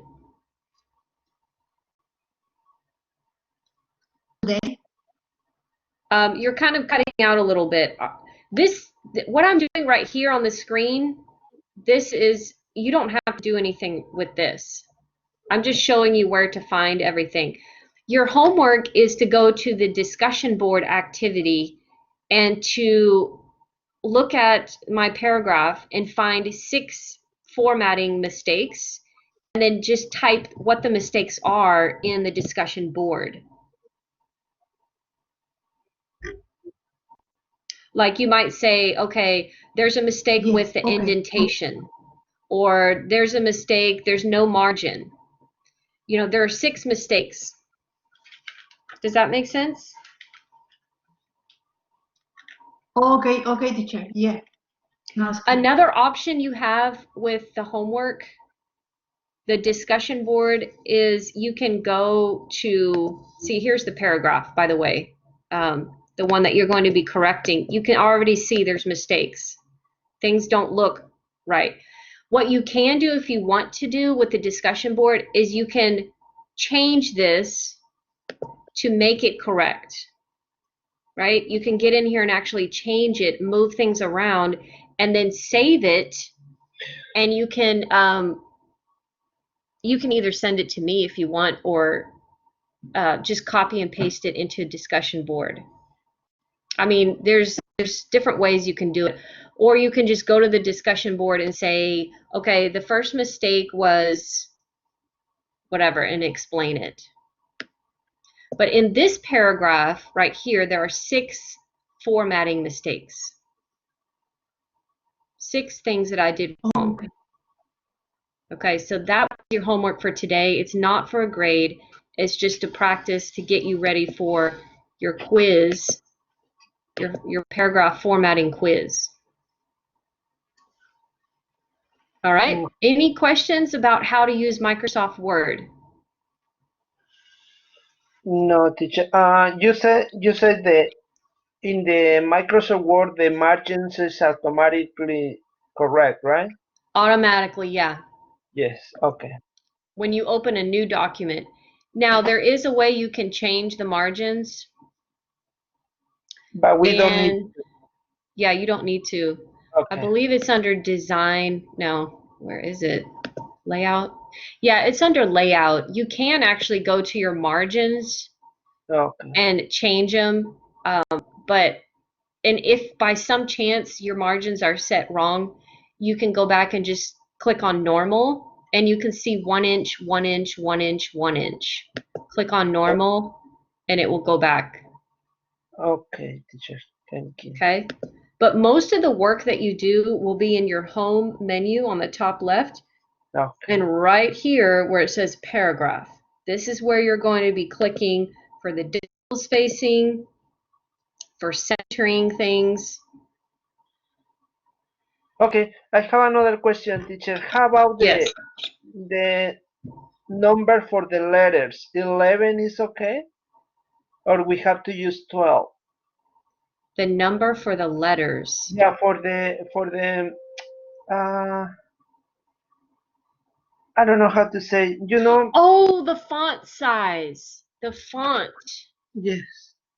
Today. You're kind of cutting out a little bit. What I'm doing right here on the screen, you don't have to do anything with this. I'm just showing you where to find everything. Your homework is to go to the discussion board activity and to look at my paragraph and find 6 formatting mistakes, and then just type what the mistakes are in the discussion board. Like you might say, okay, there's a mistake with the indentation, or there's a mistake, there's no margin. You know, there are 6 mistakes. Does that make sense? Okay, teacher. Yeah. Another option you have with the homework, the discussion board, is you can go to, see, here's the paragraph, by the way, the one that you're going to be correcting. You can already see there's mistakes. Things don't look right. What you can do if you want to do with the discussion board is you can change this to make it correct, right? You can get in here and actually change it, move things around, and then save it, and you can either send it to me if you want, or just copy and paste it into a discussion board. I mean, there's different ways you can do it. Or you can just go to the discussion board and say, okay, the first mistake was whatever, and explain it. But in this paragraph right here, there are 6 formatting mistakes. 6 things that I did wrong. Okay, so that was your homework for today. It's not for a grade. It's just to practice to get you ready for your quiz, your paragraph formatting quiz. All right. Any questions about how to use Microsoft Word? No, teacher. You said that in the Microsoft Word the margins is automatically correct, right? Automatically, yeah. Yes. Okay. When you open a new document. Now, there is a way you can change the margins. But we don't need to. Yeah, you don't need to. Okay. I believe it's under design. No, where is it? Layout? Yeah, it's under layout. You can actually go to your margins and change them. And if by some chance your margins are set wrong, you can go back and just click on normal, and you can see 1 inch, 1 inch, 1 inch, 1 inch. Click on normal, and it will go back. Okay, teacher. Thank you. Okay. But most of the work that you do will be in your home menu on the top left. Okay. And right here where it says paragraph. This is where you're going to be clicking for the digital spacing, for centering things. Okay, I have another question, teacher. How about the number for the letters? 11 is okay? Or we have to use 12? The number for the letters. Yeah, for the I don't know how to say, you know, Oh, the font size. The font. yes.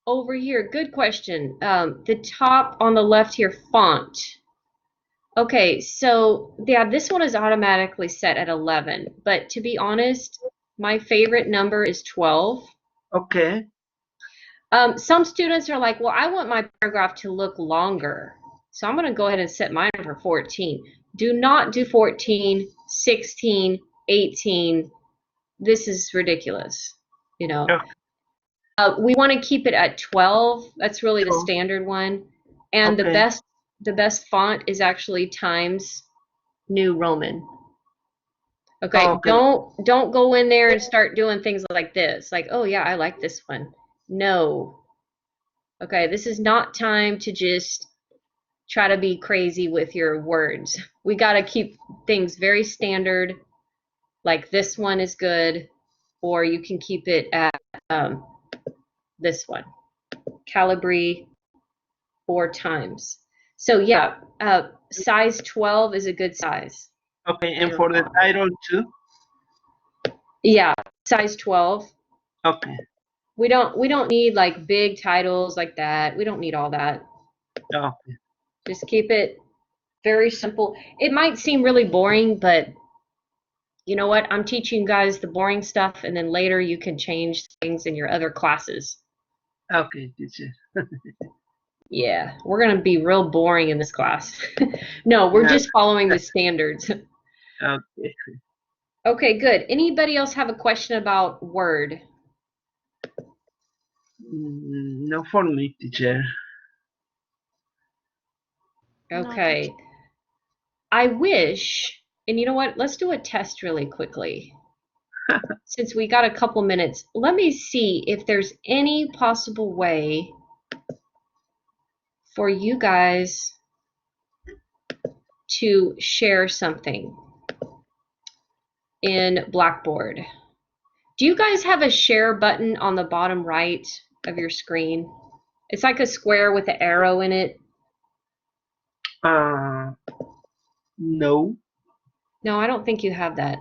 Over here, good question. The top on the left here, font. Okay, so yeah, this one is automatically set at 11, but to be honest, my favorite number is 12. Okay. Some students are like, well, I want my paragraph to look longer. So I'm going to go ahead and set mine for 14. Do not do 14, 16, 18. This is ridiculous. You know, Yeah. we want to keep it at 12. That's really the 12. standard one. And Okay. the best font is actually Times New Roman. Okay, Okay. don't go in there and start doing things like this. Like, oh yeah, I like this one. No. Okay, this is not time to just try to be crazy with your words. We got to keep things very standard, like this one is good, or you can keep it at this one, Calibri or Times. So yeah, size 12 is a good size. Okay, and for the title too? Yeah, size 12. Okay. We don't need like big titles like that. We don't need all that. Okay. Just keep it very simple. It might seem really boring, but you know what? I'm teaching you guys the boring stuff, and then later you can change things in your other classes. Okay, teacher. Yeah, we're going to be real boring in this class. No, we're Yeah. just following the standards. Okay. Okay, good. Anybody else have a question about Word? No for me, teacher. No, Okay. I wish, and you know what? Let's do a test really quickly. Since we got a couple minutes, let me see if there's any possible way for you guys to share something in Blackboard. Do you guys have a share button on the bottom right of your screen? It's like a square with an arrow in it. No. No, I don't think you have that.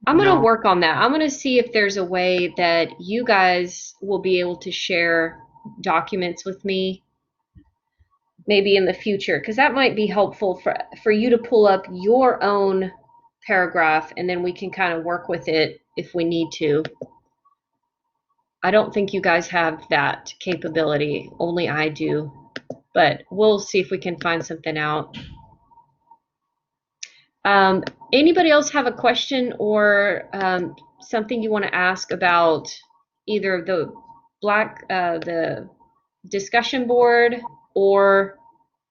I'm going to No. work on that. I'm going to see if there's a way that you guys will be able to share documents with me maybe in the future, because that might be helpful for you to pull up your own paragraph, and then we can kind of work with it if we need to. I don't think you guys have that capability. Only I do. But we'll see if we can find something out. Anybody else have a question or something you want to ask about either the the discussion board or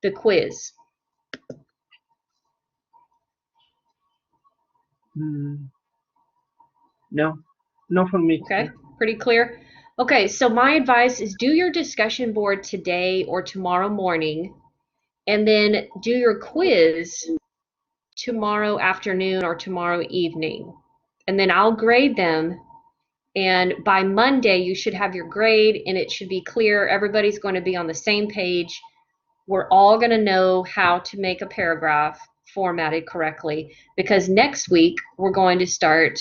the quiz? No. No for me. Okay, pretty clear. Okay, so my advice is do your discussion board today or tomorrow morning, and then do your quiz tomorrow afternoon or tomorrow evening. And then I'll grade them. And by Monday, you should have your grade and it should be clear. Everybody's going to be on the same page. We're all going to know how to make a paragraph formatted correctly, because next week we're going to start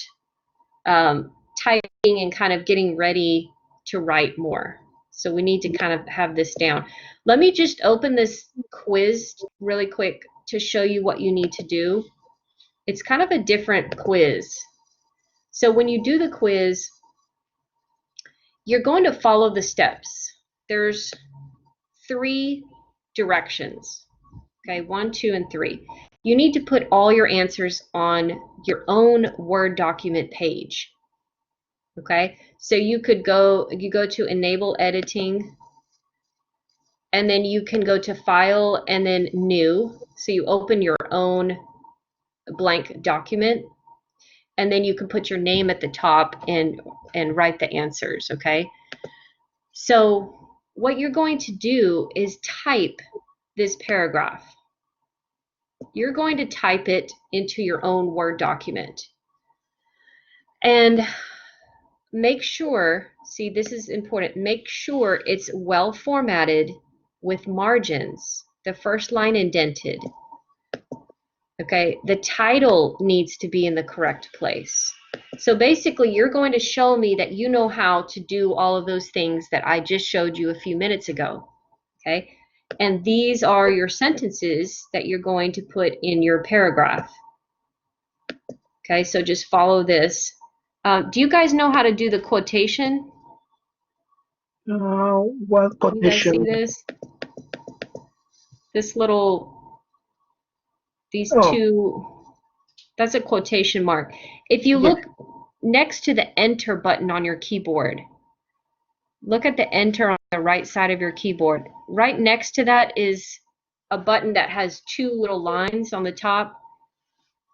typing and kind of getting ready to write more. So we need to kind of have this down. Let me just open this quiz really quick to show you what you need to do. It's kind of a different quiz. So when you do the quiz, you're going to follow the steps. There's 3 directions. Okay, 1, 2, and 3. You need to put all your answers on your own Word document page. Okay, so you go to enable editing, and then you can go to file and then new. So you open your own blank document, and then you can put your name at the top and write the answers. Okay, so what you're going to do is type this paragraph. You're going to type it into your own Word document. And make sure, see, this is important, make sure it's well formatted with margins, the first line indented. Okay, the title needs to be in the correct place. So basically, you're going to show me that you know how to do all of those things that I just showed you a few minutes ago. Okay, and these are your sentences that you're going to put in your paragraph. Okay, so just follow this. Do you guys know how to do the quotation? What You guys see quotation? this? This little, these Oh, two, that's a quotation mark. If you yes. look next to the enter button on your keyboard, look at the enter on the right side of your keyboard. Right next to that is a button that has two little lines on the top.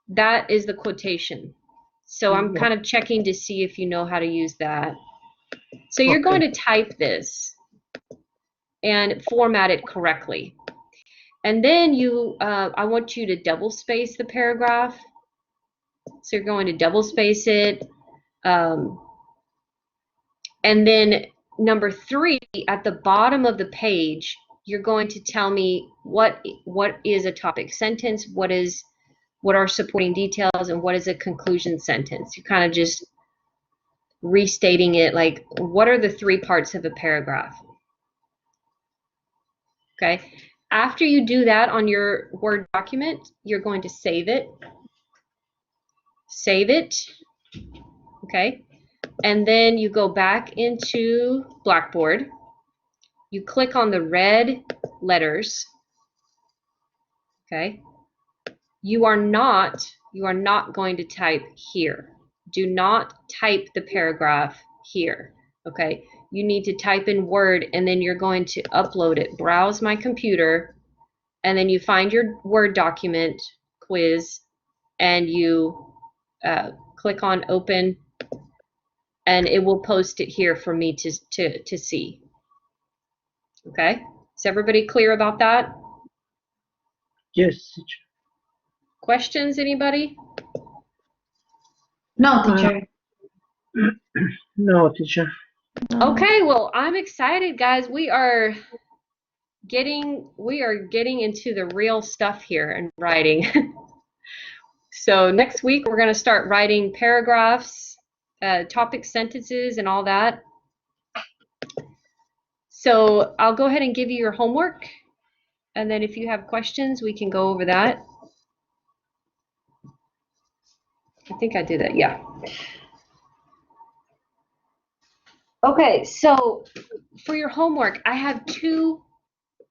That is the quotation. So I'm kind of checking to see if you know how to use that. So you're going to type this and format it correctly. And then I want you to double space the paragraph. So you're going to double space it. And then number 3, at the bottom of the page, you're going to tell me what is a topic sentence, what are supporting details, and what is a conclusion sentence. You're kind of just restating it, like what are the 3 parts of a paragraph. Okay. After you do that on your Word document, you're going to save it. Save it. Okay. And then you go back into Blackboard. You click on the red letters. Okay. You are not going to type here. Do not type the paragraph here. Okay. You need to type in Word, and then you're going to upload it. Browse my computer, and then you find your Word document quiz, and you click on open, and it will post it here for me to see. Okay, is everybody clear about that? Yes. Questions, anybody? No, teacher. No, teacher. Okay, well, I'm excited, guys. We are getting into the real stuff here and writing. So next week we're going to start writing paragraphs, topic sentences, and all that. So I'll go ahead and give you your homework, and then if you have questions, we can go over that. I think I did that, yeah. Okay, so for your homework, I have 2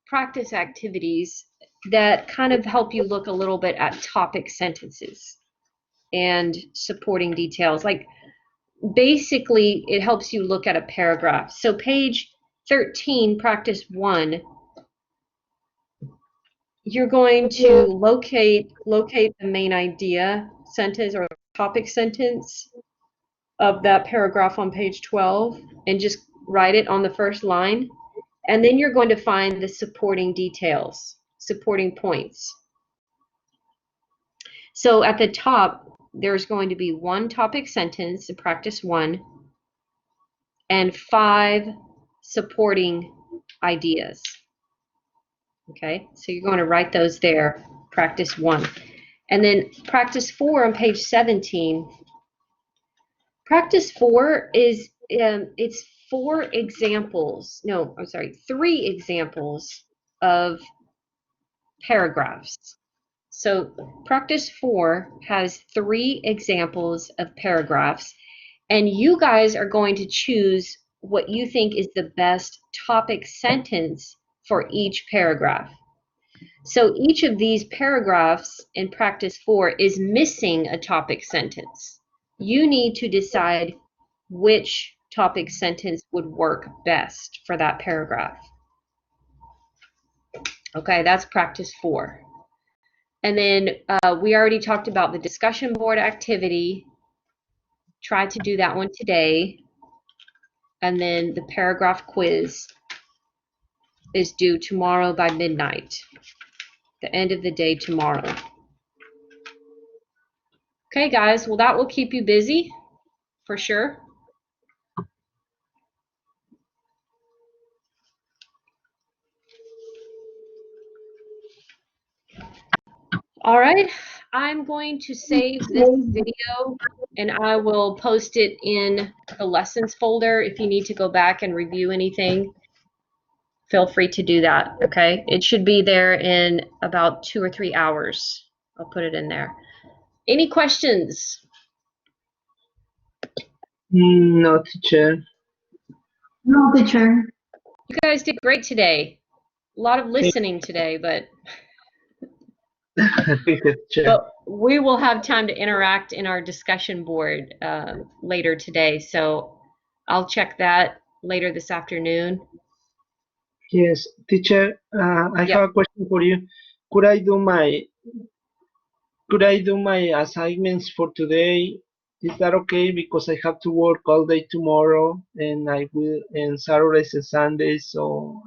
practice activities that kind of help you look a little bit at topic sentences and supporting details. Like, basically, it helps you look at a paragraph. So page 13, practice 1, you're going to locate the main idea sentence or topic sentence of that paragraph on page 12 and just write it on the first line. And then you're going to find the supporting details, supporting points. So at the top, there's going to be 1 topic sentence in practice 1 and 5 supporting ideas. Okay, so you're going to write those there, practice 1. And then practice 4 on page 17. Practice 4 is, it's 3 examples of paragraphs. So practice 4 has 3 examples of paragraphs, and you guys are going to choose what you think is the best topic sentence for each paragraph. So each of these paragraphs in practice 4 is missing a topic sentence. You need to decide which topic sentence would work best for that paragraph. Okay, that's practice 4. And then we already talked about the discussion board activity. Try to do that one today. And then the paragraph quiz is due tomorrow by midnight, the end of the day tomorrow. Okay, guys, well, that will keep you busy for sure. All right, I'm going to save this video and I will post it in the lessons folder. If you need to go back and review anything, feel free to do that, okay? It should be there in about 2 or 3 hours. I'll put it in there. Any questions? No, teacher. No, teacher. You guys did great today. A lot of listening today, but Teacher. we will have time to interact in our discussion board later today. So I'll check that later this afternoon. Yes, teacher. I Yep. have a question for you. Could I do my assignments for today? Is that okay? Because I have to work all day tomorrow, and I will, and Saturdays and Sundays, so